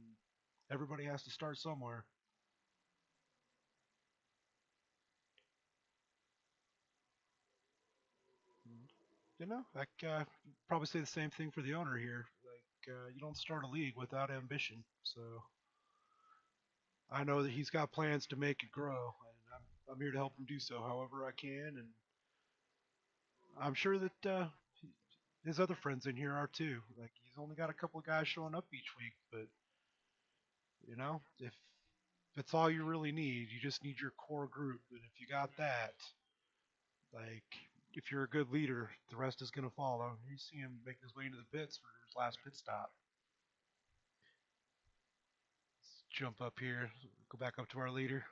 everybody has to start somewhere. Like probably say the same thing for the owner here. Like you don't start a league without ambition. So I know that he's got plans to make it grow, and I'm here to help him do so however I can. And I'm sure that his other friends in here are too. Like he's only got a couple of guys showing up each week, but if it's all you really need, you just need your core group, and if you got that, like if you're a good leader, the rest is gonna follow. You see him making his way into the pits for his last pit stop. Let's jump up here, go back up to our leader.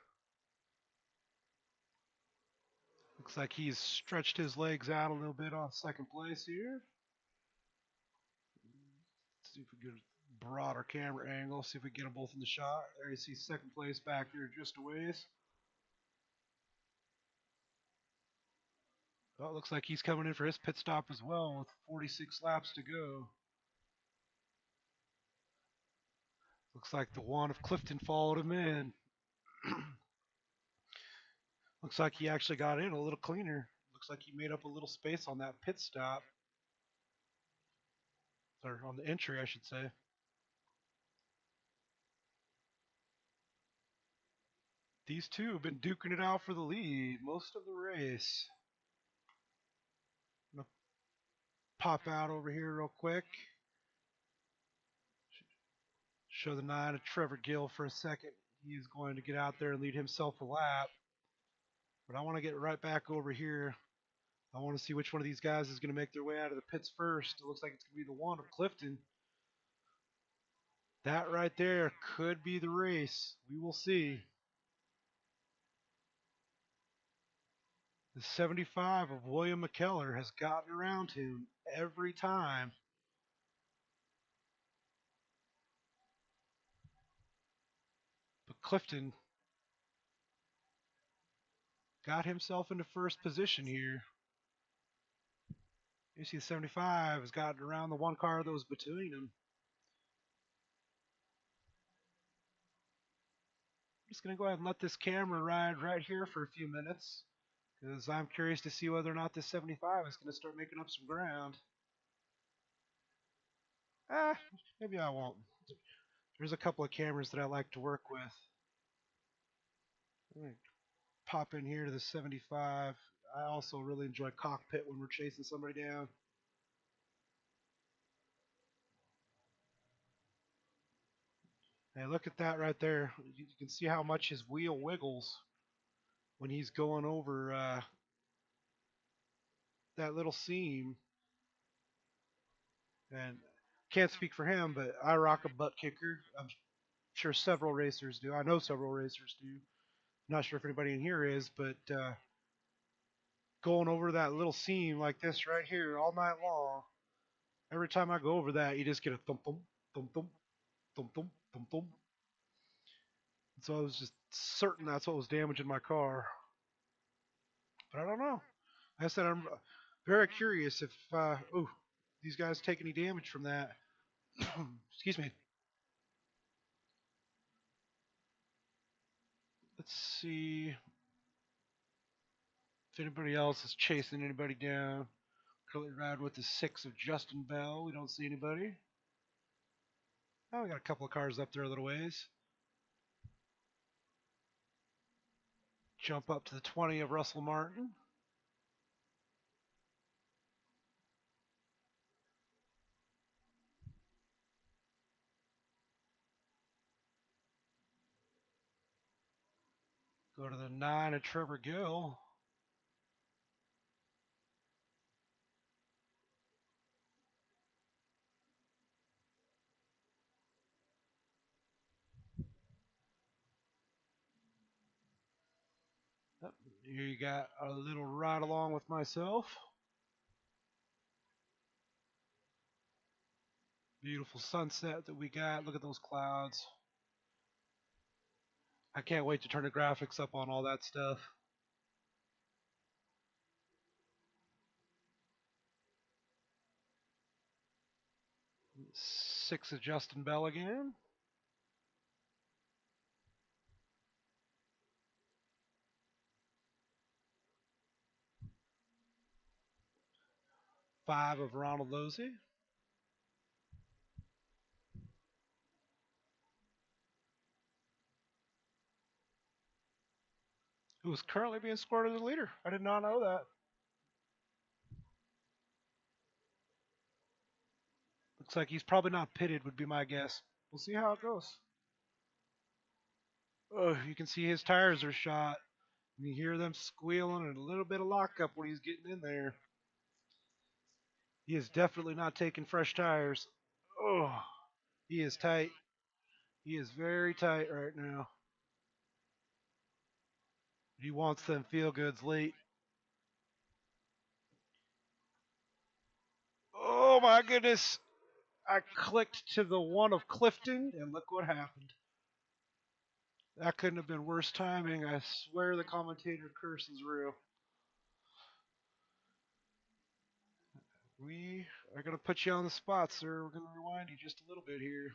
Looks like he's stretched his legs out a little bit on second place here. Let's see if we get a broader camera angle, see if we get them both in the shot. There you see second place back there just a ways. Well, it looks like he's coming in for his pit stop as well with 46 laps to go. Looks like the one of Clifton followed him in. Looks like he actually got in a little cleaner. Looks like he made up a little space on that pit stop. Or on the entry, I should say. These two have been duking it out for the lead most of the race. I'm gonna pop out over here real quick. Show the 9 of Trevor Gill for a second. He's going to get out there and lead himself a lap. But I want to get right back over here. I want to see which one of these guys is going to make their way out of the pits first. It looks like it's going to be the one of Clifton. That right there could be the race. We will see. The 75 of William McKellar has gotten around him every time. But Clifton got himself into first position here. You see the 75 has gotten around the one car that was between them. I'm just going to go ahead and let this camera ride right here for a few minutes, because I'm curious to see whether or not this 75 is going to start making up some ground. Maybe I won't. There's a couple of cameras that I like to work with. I'm going to pop in here to the 75. I also really enjoy cockpit when we're chasing somebody down. Hey, look at that right there. You can see how much his wheel wiggles when he's going over that little seam. And can't speak for him, but I rock a butt kicker. I'm sure several racers do. I know several racers do. I'm not sure if anybody in here is, but going over that little seam like this right here all night long, every time I go over that, you just get a thump thump, thump thump, thump thump, thump thump. So I was just certain that's what was damaging my car. But I don't know. Like I said, I'm very curious if these guys take any damage from that. Excuse me. Let's see if anybody else is chasing anybody down. Currently ride with the 6 of Justin Bell. We don't see anybody. Oh, we got a couple of cars up there a little ways. Jump up to the 20 of Russell Martin. Go to the 9 of Trevor Gill. Here you got a little ride along with myself. Beautiful sunset that we got. Look at those clouds. I can't wait to turn the graphics up on all that stuff. Six of Justin Bell again. Five of Ronald Losey. Who is currently being scored as a leader. I did not know that. Looks like he's probably not pitted, would be my guess. We'll see how it goes. Oh, you can see his tires are shot. You hear them squealing and a little bit of lockup when he's getting in there. He is definitely not taking fresh tires. Oh, he is tight. He is very tight right now. He wants them feel goods late. Oh my goodness. I clicked to the one of Clifton and look what happened. That couldn't have been worse timing. I swear the commentator curse is real. We are going to put you on the spot, sir. We're going to rewind you just a little bit here.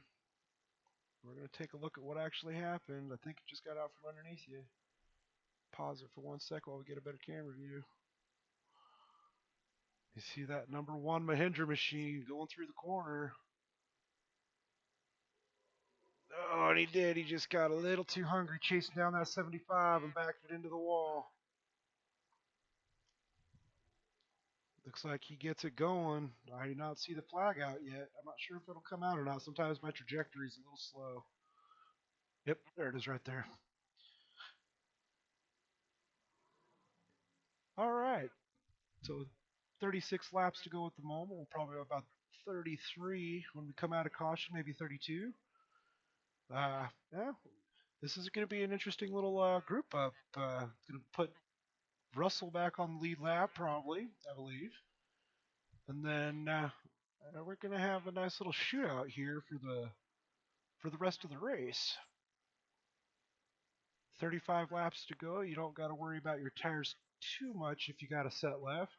We're going to take a look at what actually happened. I think it just got out from underneath you. Pause it for 1 second while we get a better camera view. You see that number one Mahindra machine going through the corner. Oh, and he did. He just got a little too hungry chasing down that 75 and backed it into the wall. Looks like he gets it going. I do not see the flag out yet. I'm not sure if it'll come out or not. Sometimes my trajectory is a little slow. Yep, there it is right there. All right. So 36 laps to go at the moment. We'll probably have about 33 when we come out of caution, maybe 32. Yeah, this is going to be an interesting little group up. Going to put Russell back on the lead lap, probably, I believe. And then we're going to have a nice little shootout here for the rest of the race. 35 laps to go. You don't got to worry about your tires too much if you got a set left.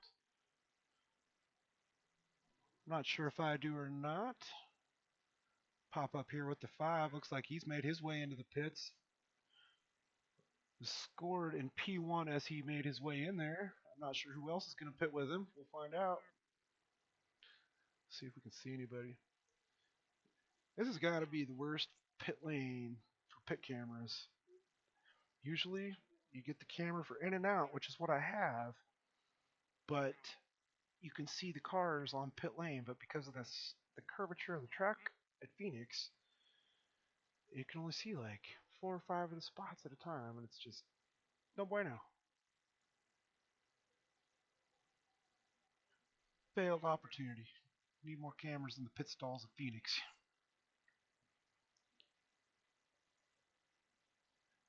I'm not sure if I do or not. Pop up here with the 5. Looks like he's made his way into the pits. Scored in P1 as he made his way in there. I'm not sure who else is going to pit with him. We'll find out. See if we can see anybody. This has got to be the worst pit lane for pit cameras. Usually you get the camera for in and out, which is what I have, but you can see the cars on pit lane, but because of this, the curvature of the track at Pheonix, you can only see like 4 or 5 of the spots at a time, and it's just no bueno. Failed opportunity. Need more cameras in the pit stalls of Pheonix.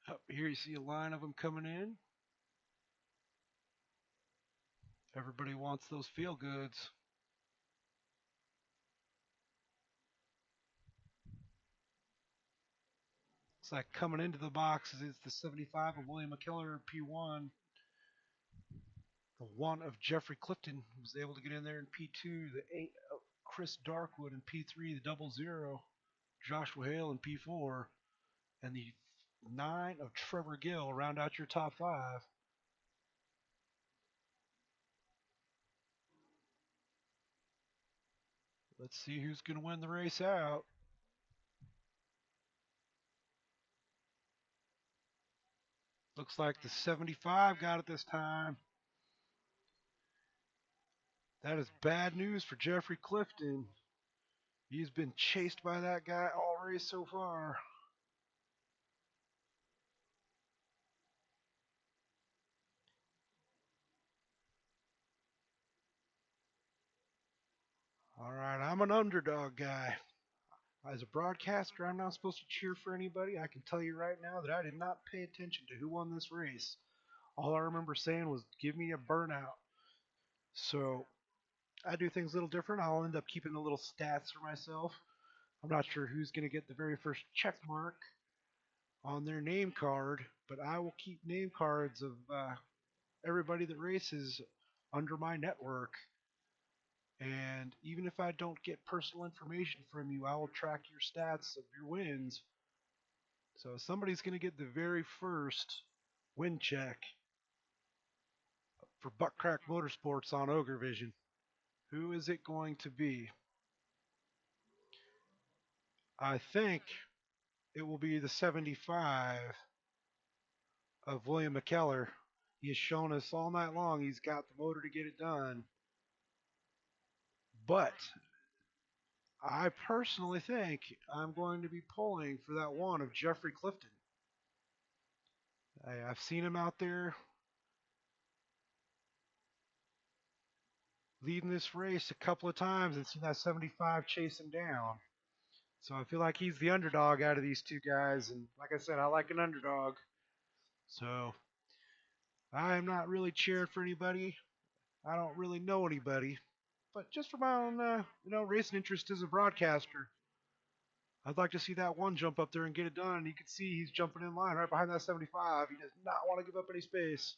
Up here you see a line of them coming in. Everybody wants those feel goods. It's like coming into the boxes. It's the 75 of William McKellar P1. The 1 of Jeffrey Clifton was able to get in there in P2. The 8 of Chris Darkwood in P3. The 00 Joshua Hale in P4. And the 9 of Trevor Gill round out your top 5. Let's see who's going to win the race out. Looks like the 75 got it this time. That is bad news for Jeffrey Clifton. He's been chased by that guy all race so far. All right, I'm an underdog guy. As a broadcaster, I'm not supposed to cheer for anybody. I can tell you right now that I did not pay attention to who won this race. All I remember saying was, give me a burnout. So I do things a little different. I'll end up keeping the little stats for myself. I'm not sure who's going to get the very first check mark on their name card, but I will keep name cards of everybody that races under my network. And even if I don't get personal information from you, I will track your stats of your wins. So somebody's going to get the very first win check for Buttcrack Motorsports on Ogre Vision. Who is it going to be? I think it will be the 75 of William McKellar. He has shown us all night long he's got the motor to get it done. But I personally think I'm going to be pulling for that one of Jeffrey Clifton. I've seen him out there leading this race a couple of times and seen that 75 chase him down. So I feel like he's the underdog out of these two guys. And like I said, I like an underdog. So I am not really cheering for anybody. I don't really know anybody. But just for my own, racing interest as a broadcaster, I'd like to see that one jump up there and get it done. And you can see he's jumping in line right behind that 75. He does not want to give up any space.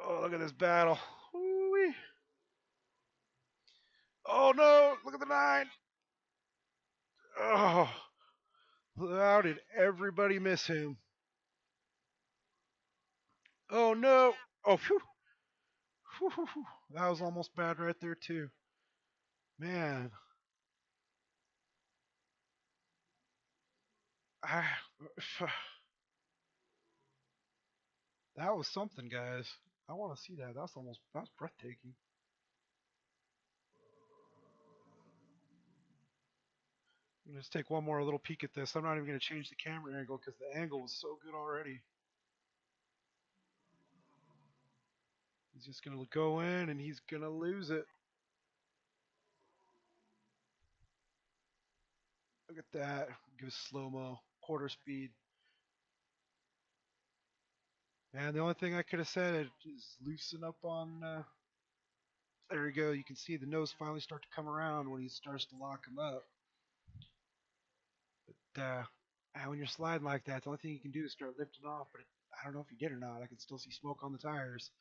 Oh, look at this battle. Woo-wee. Oh, no. Look at the 9. Oh, how did everybody miss him? Oh, no. Oh, phew. Whew, whew, whew. That was almost bad right there, too. Man. I, that was something, guys. I want to see that. That's breathtaking. Let's take one more little peek at this. I'm not even going to change the camera angle because the angle was so good already. He's just going to go in and he's going to lose it. Look at that. Give us slow-mo, quarter speed. And the only thing I could have said is loosen up on... there we go. You can see the nose finally start to come around when he starts to lock him up. But when you're sliding like that, the only thing you can do is start lifting off. But I don't know if you did or not. I can still see smoke on the tires.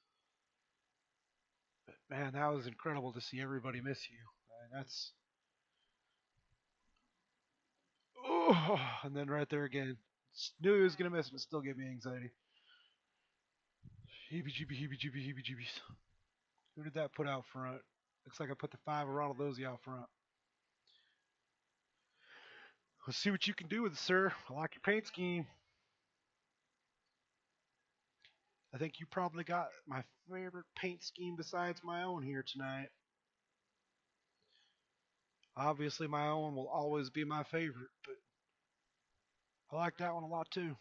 But man, that was incredible to see everybody miss you. That's... Oh, and then right there again. Knew he was going to miss, but still gave me anxiety. Heebie-jeebie, heebie-jeebie, heebie-jeebies. Who did that put out front? Looks like I put the 5 of Ronald Ozzy out front. Let's see what you can do with it, sir. I like your paint scheme. I think you probably got my favorite paint scheme besides my own here tonight. Obviously, my own will always be my favorite, but I like that one a lot too.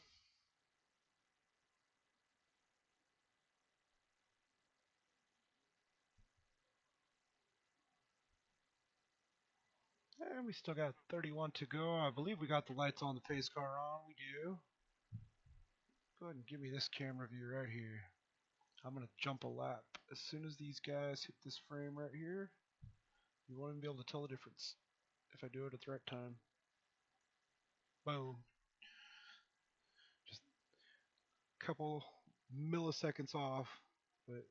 And we still got 31 to go. I believe we got the lights on the pace car on. We do. Go ahead and give me this camera view right here. I'm going to jump a lap. As soon as these guys hit this frame right here, you won't even be able to tell the difference if I do it at the right time. Boom. Just a couple milliseconds off, but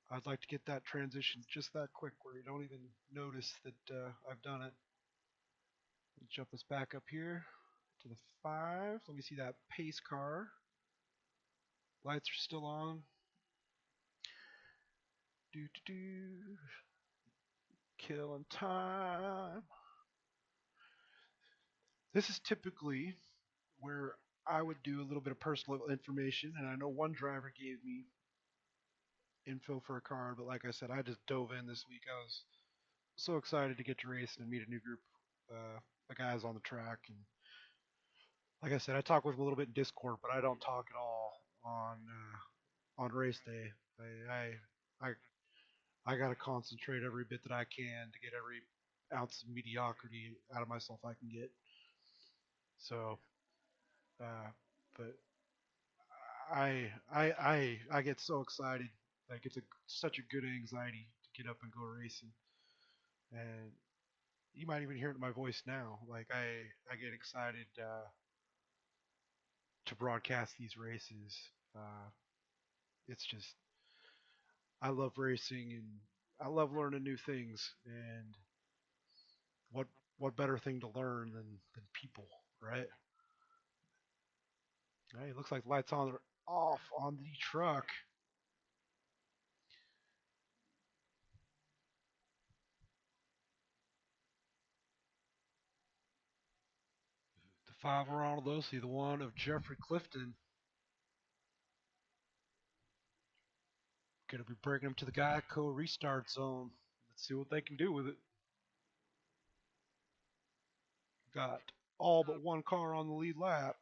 I'd like to get that transition just that quick where you don't even notice that I've done it. Let's jump us back up here to the 5. Let me see that pace car. Lights are still on. Killing time. This is typically where I would do a little bit of personal information, and I know one driver gave me info for a car, but like I said, I just dove in this week. I was so excited to get to race and meet a new group of guys on the track. And like I said, I talk with them a little bit in Discord, but I don't talk at all on race day. I got to concentrate every bit that I can to get every ounce of mediocrity out of myself I can get. So, but I get so excited. Like it's such a good anxiety to get up and go racing. And you might even hear it in my voice now. Like I get excited to broadcast these races. Uh, it's just I love racing and I love learning new things. And what what better thing to learn than people, right? Hey, it looks like lights on off on the truck. The five Ronald Ossie, the one of Jeffrey Clifton. Gonna be breaking him to the Geico restart zone. Let's see what they can do with it. Got all but one car on the lead lap.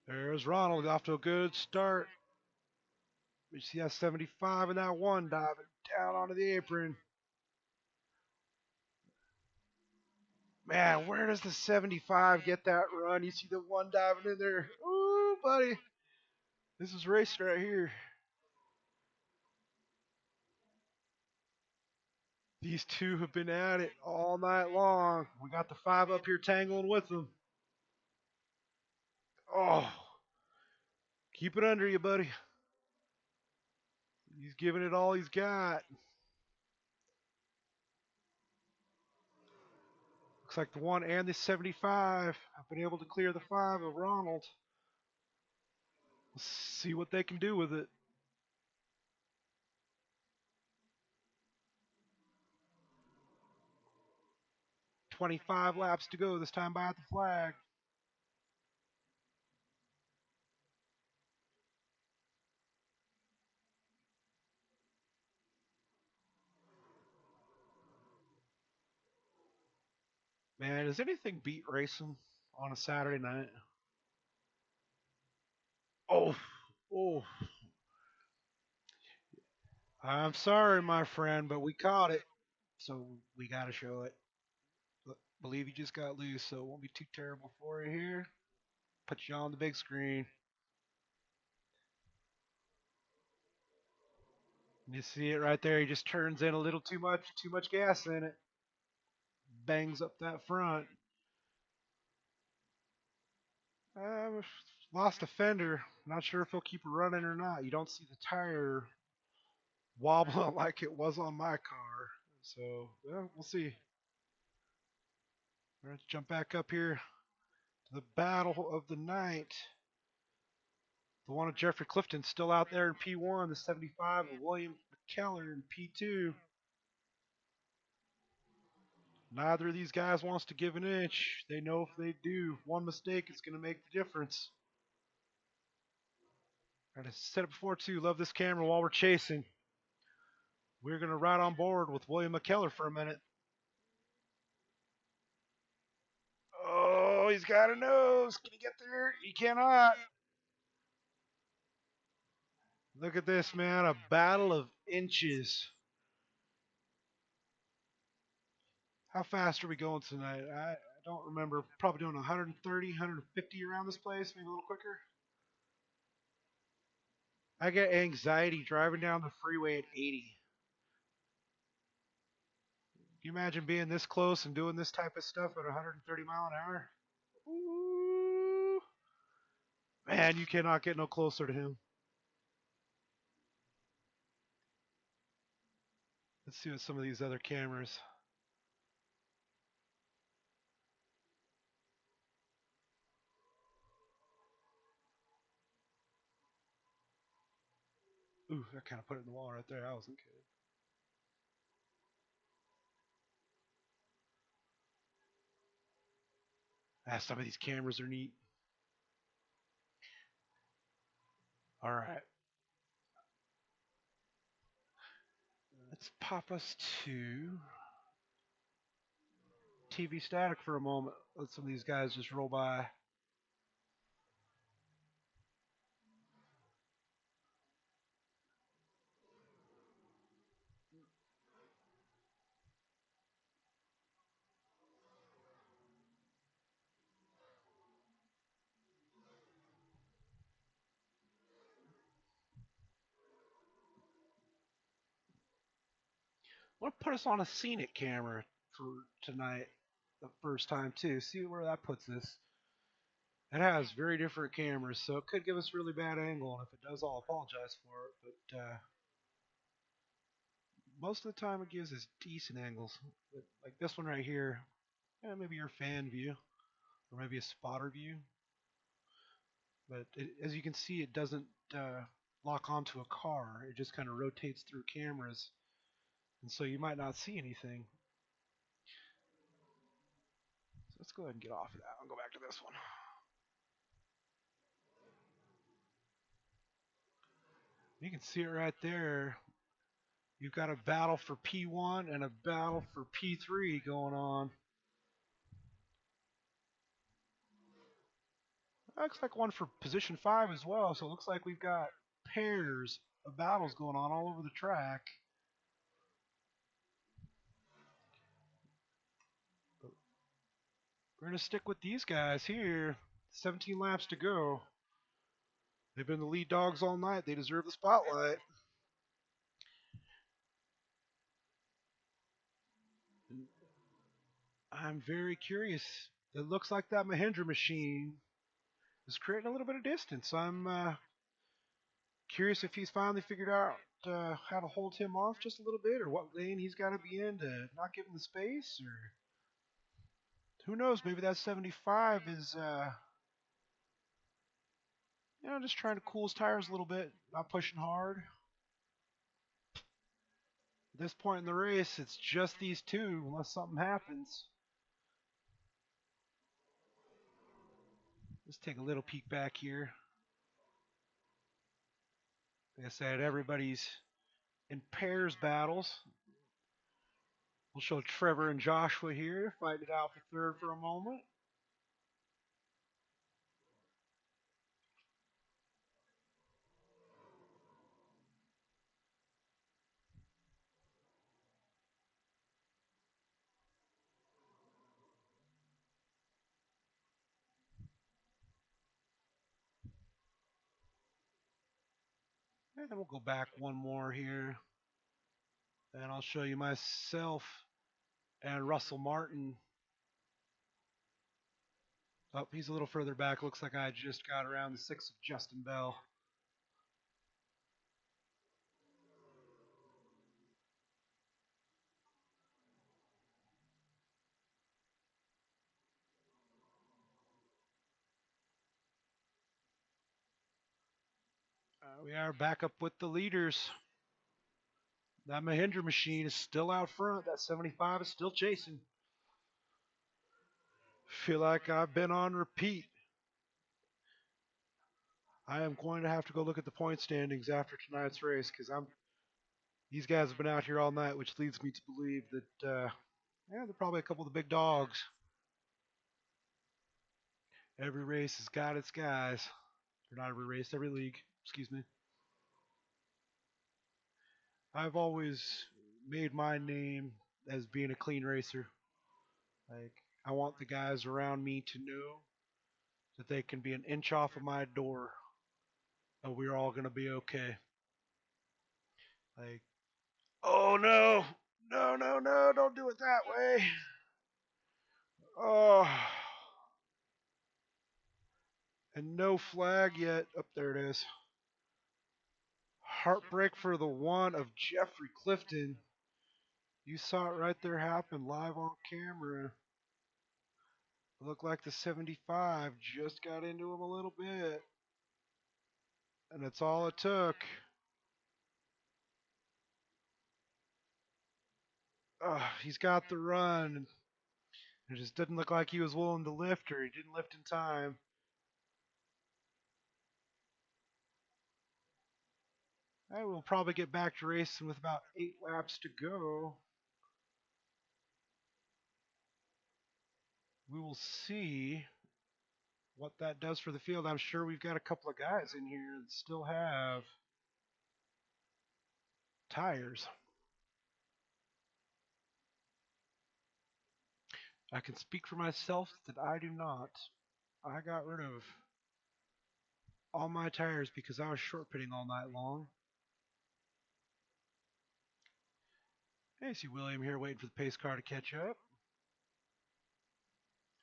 There's Ronald off to a good start. We see that 75 and that one diving down onto the apron. Man, where does the 75 get that run? You see the one diving in there. Ooh, buddy. This is racing right here. These two have been at it all night long. We got the five up here tangling with them. Oh, keep it under you, buddy. He's giving it all he's got. Looks like the one and the 75 have been able to clear the five of Ronald. Let's see what they can do with it. "25 laps to go, this time by the flag." Man, does anything beat racing on a Saturday night? Oh, oh. I'm sorry, my friend, but we caught it, so we got to show it. Believe you just got loose, so it won't be too terrible for you here. Put you on the big screen. You see it right there. He just turns in a little too much gas in it. Bangs up that front. Lost a fender. Not sure if he'll keep it running or not. You don't see the tire wobbling like it was on my car. So, yeah, we'll see. Let's jump back up here to the battle of the night. The one of Jeffrey Clifton still out there in P1. The 75 of William McKellar in P2. Neither of these guys wants to give an inch. They know if they do, one mistake is going to make the difference. And I said it before too, love this camera while we're chasing. We're going to ride on board with William McKellar for a minute. Oh, he's got a nose. Can he get there? He cannot. Look at this, man. A battle of inches. How fast are we going tonight? I don't remember. Probably doing 130, 150 around this place, maybe a little quicker. I get anxiety driving down the freeway at 80. Can you imagine being this close and doing this type of stuff at 130 mile an hour? Ooh. Man, you cannot get no closer to him. Let's see what some of these other cameras. Ooh, that kind of put it in the wall right there. I wasn't kidding. Some of these cameras are neat. All right. Let's pop us to TV static for a moment. Let some of these guys just roll by. want to put us on a scenic camera for tonight, the first time too. See where that puts us. It has very different cameras, so it could give us really bad angle, and if it does, I'll apologize for it. But most of the time, it gives us decent angles. But like this one right here, maybe your fan view, or maybe a spotter view. But as you can see, it doesn't lock onto a car. It just kind of rotates through cameras, and so you might not see anything. So let's go ahead and get off of that and go back to this one. You can see it right there. You've got a battle for P1 and a battle for P3 going on. Looks like one for position 5 as well, so it looks like we've got pairs of battles going on all over the track. We're going to stick with these guys here. 17 laps to go. They've been the lead dogs all night. They deserve the spotlight. I'm very curious. It looks like that Mahindra machine is creating a little bit of distance. I'm curious if he's finally figured out how to hold him off just a little bit, or what lane he's got to be in to not give him the space, or who knows? Maybe that 75 is, just trying to cool his tires a little bit, not pushing hard. At this point in the race, it's just these two, unless something happens. Let's take a little peek back here. Like I said, everybody's in pairs battles. We'll show Trevor and Joshua here fighting it out for third for a moment. And then we'll go back one more here. And I'll show you myself and Russell Martin. Oh, he's a little further back. Looks like I just got around the 6 of Justin Bell. We are back up with the leaders. That Mahindra machine is still out front. That 75 is still chasing. Feel like I've been on repeat. I am going to have to go look at the point standings after tonight's race because these guys have been out here all night, which leads me to believe that they're probably a couple of the big dogs. Every race has got its guys. Or not every race, every league. Excuse me. I've always made my name as being a clean racer. Like, I want the guys around me to know that they can be an inch off of my door and we're all going to be okay. Like, oh no, no, no, no, don't do it that way. Oh, and no flag yet. Up there it is. Heartbreak for the one of Jeffrey Clifton. You saw it right there happen live on camera. It looked like the 75 just got into him a little bit. And that's all it took. He's got the run. It just didn't look like he was willing to lift, or he didn't lift in time. I will probably get back to racing with about 8 laps to go. We will see what that does for the field. I'm sure we've got a couple of guys in here that still have tires. I can speak for myself that I do not. I got rid of all my tires because I was short pitting all night long. Hey, see William here waiting for the pace car to catch up.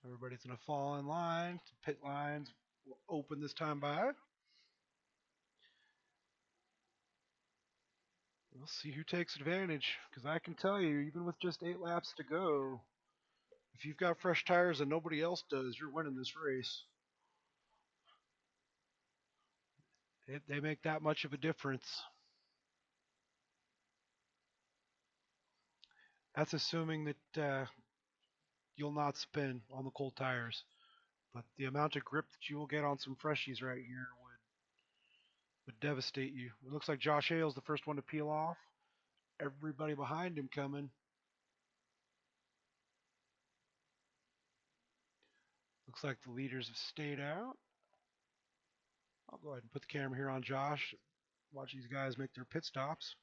Everybody's going to fall in line. Pit lines will open this time by. We'll see who takes advantage, because I can tell you, even with just 8 laps to go, if you've got fresh tires and nobody else does, you're winning this race. They make that much of a difference. That's assuming that you'll not spin on the cold tires. But the amount of grip that you will get on some freshies right here would devastate you. It looks like Josh Hale's the first one to peel off. Everybody behind him coming. Looks like the leaders have stayed out. I'll go ahead and put the camera here on Josh. Watch these guys make their pit stops.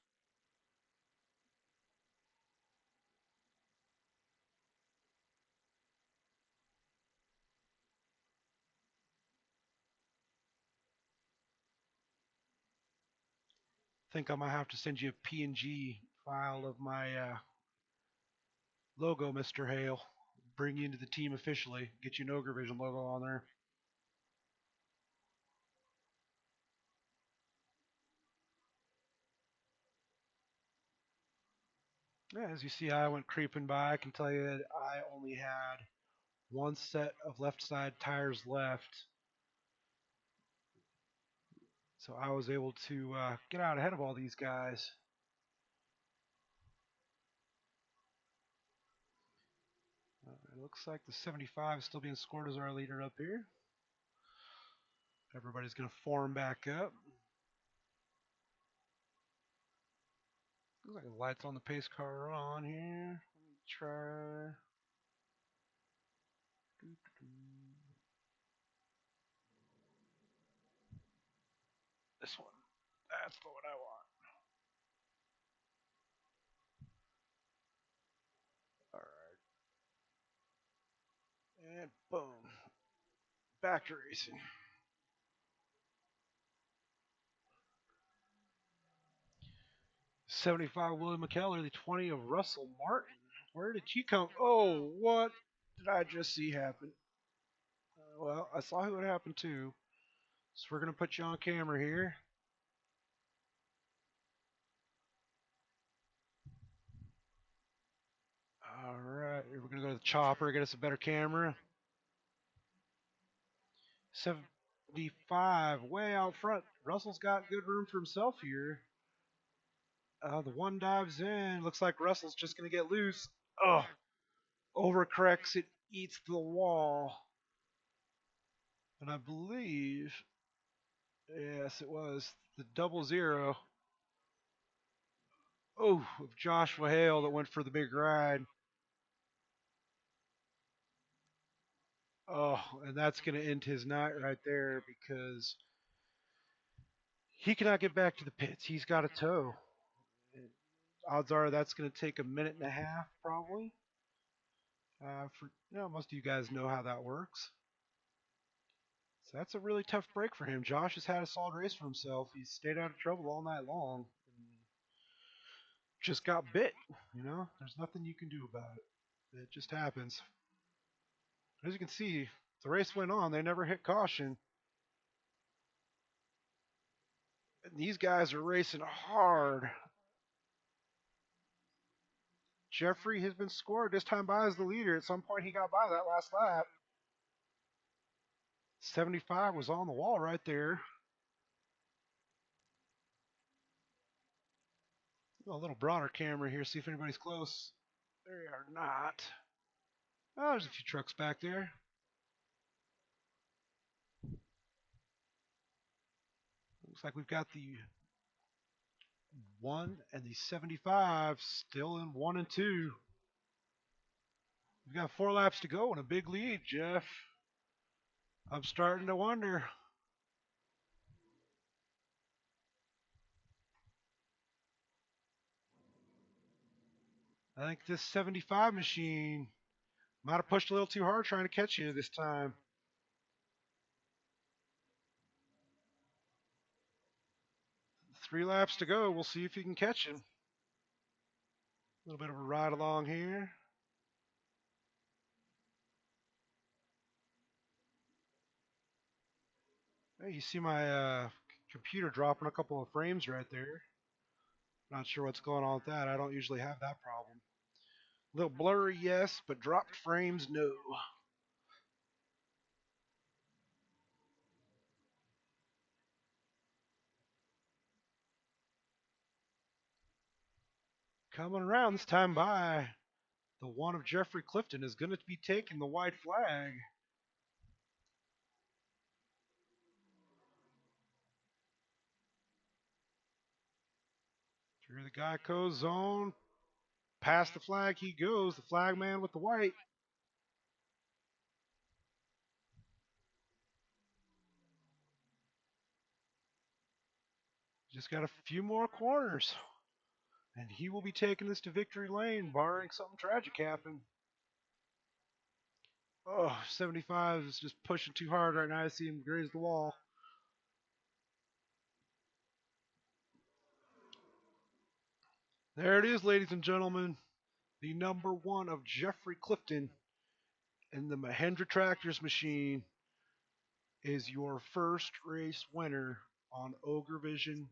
Think I might have to send you a PNG file of my logo, Mr. Hale. Bring you into the team officially. Get you an Ogre Vision logo on there. Yeah, as you see, I went creeping by. I can tell you that I only had one set of left side tires left. So I was able to get out ahead of all these guys. It looks like the 75 is still being scored as our leader up here. Everybody's going to form back up. Looks like the lights on the pace car are on here. Let me try. This one. That's the one I want. Alright. And boom. Back to racing. 75 William McKellar, the 20 of Russell Martin. Where did he come? Oh, what did I just see happen? Well, I saw who it happened to. So we're going to put you on camera here. Alright, we're going to go to the chopper, get us a better camera. 75, way out front. Russell's got good room for himself here. The one dives in. Looks like Russell's just going to get loose. Oh, overcorrects it, eats the wall. And I believe, yes, it was the 00. Oh, of Joshua Hale that went for the big ride. Oh, and that's going to end his night right there because he cannot get back to the pits. He's got a tow. And odds are that's going to take a minute and a half probably. Most of you guys know how that works. So that's a really tough break for him. Josh has had a solid race for himself. He's stayed out of trouble all night long. Just got bit. There's nothing you can do about it. It just happens. As you can see, the race went on. They never hit caution. And these guys are racing hard. Jeffrey has been scored this time by as the leader. At some point, he got by that last lap. 75 was on the wall right there. A little broader camera here, see if anybody's close. They are not. Oh, there's a few trucks back there. Looks like we've got the 1 and the 75 still in 1 and 2. We've got 4 laps to go and a big lead, Jeff. I'm starting to wonder. I think this 75 machine might have pushed a little too hard trying to catch you this time. Three laps to go. We'll see if you can catch him. A little bit of a ride along here. Hey, you see my computer dropping a couple of frames right there. Not sure what's going on with that. I don't usually have that problem. A little blurry, yes, but dropped frames, no. Coming around this time by, the one of Jeffrey Clifton is going to be taking the white flag. Through the Geico zone, past the flag he goes, the flag man with the white. Just got a few more corners. And he will be taking this to victory lane, barring something tragic happen. Oh, 75 is just pushing too hard right now. I see him graze the wall. There it is, ladies and gentlemen. The number one of Jeffrey Clifton in the Mahindra Tractors machine is your first race winner on Ogre Vision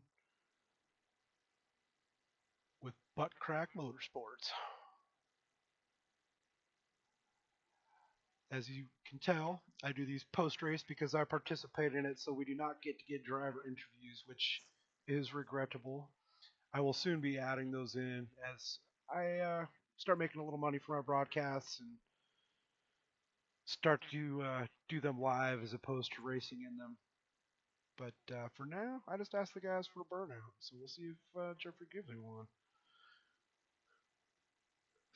with Butt Crack Motorsports. As you can tell, I do these post-race because I participate in it, so we do not get to get driver interviews, which is regrettable. I will soon be adding those in as I start making a little money for my broadcasts and start to do them live as opposed to racing in them. But for now, I just asked the guys for a burnout, so we'll see if Jeffrey gives me one.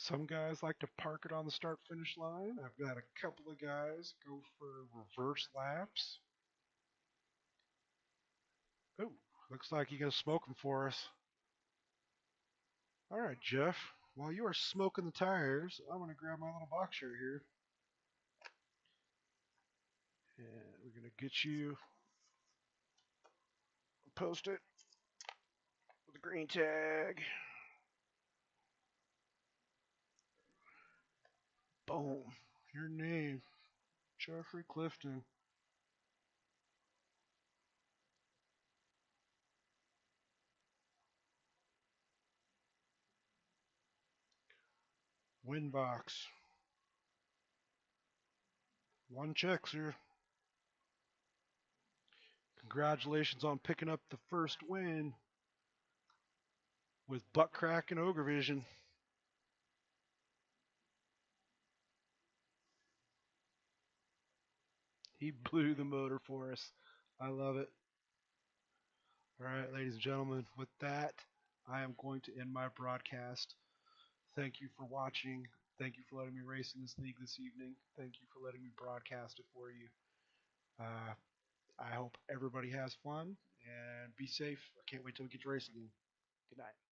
Some guys like to park it on the start-finish line. I've got a couple of guys go for reverse laps. Oh, looks like you're going to smoke them for us. All right, Jeff. While you are smoking the tires, I'm going to grab my little box shirt here. And we're going to get you, post it with a green tag. Boom. Your name, Jeffrey Clifton. Win box. One check, sir. Congratulations on picking up the first win with Butt Crack and Ogre Vision. He blew the motor for us. I love it. All right, ladies and gentlemen, with that, I am going to end my broadcast. Thank you for watching. Thank you for letting me race in this league this evening. Thank you for letting me broadcast it for you. I hope everybody has fun and be safe. I can't wait till we get to race again. Good night.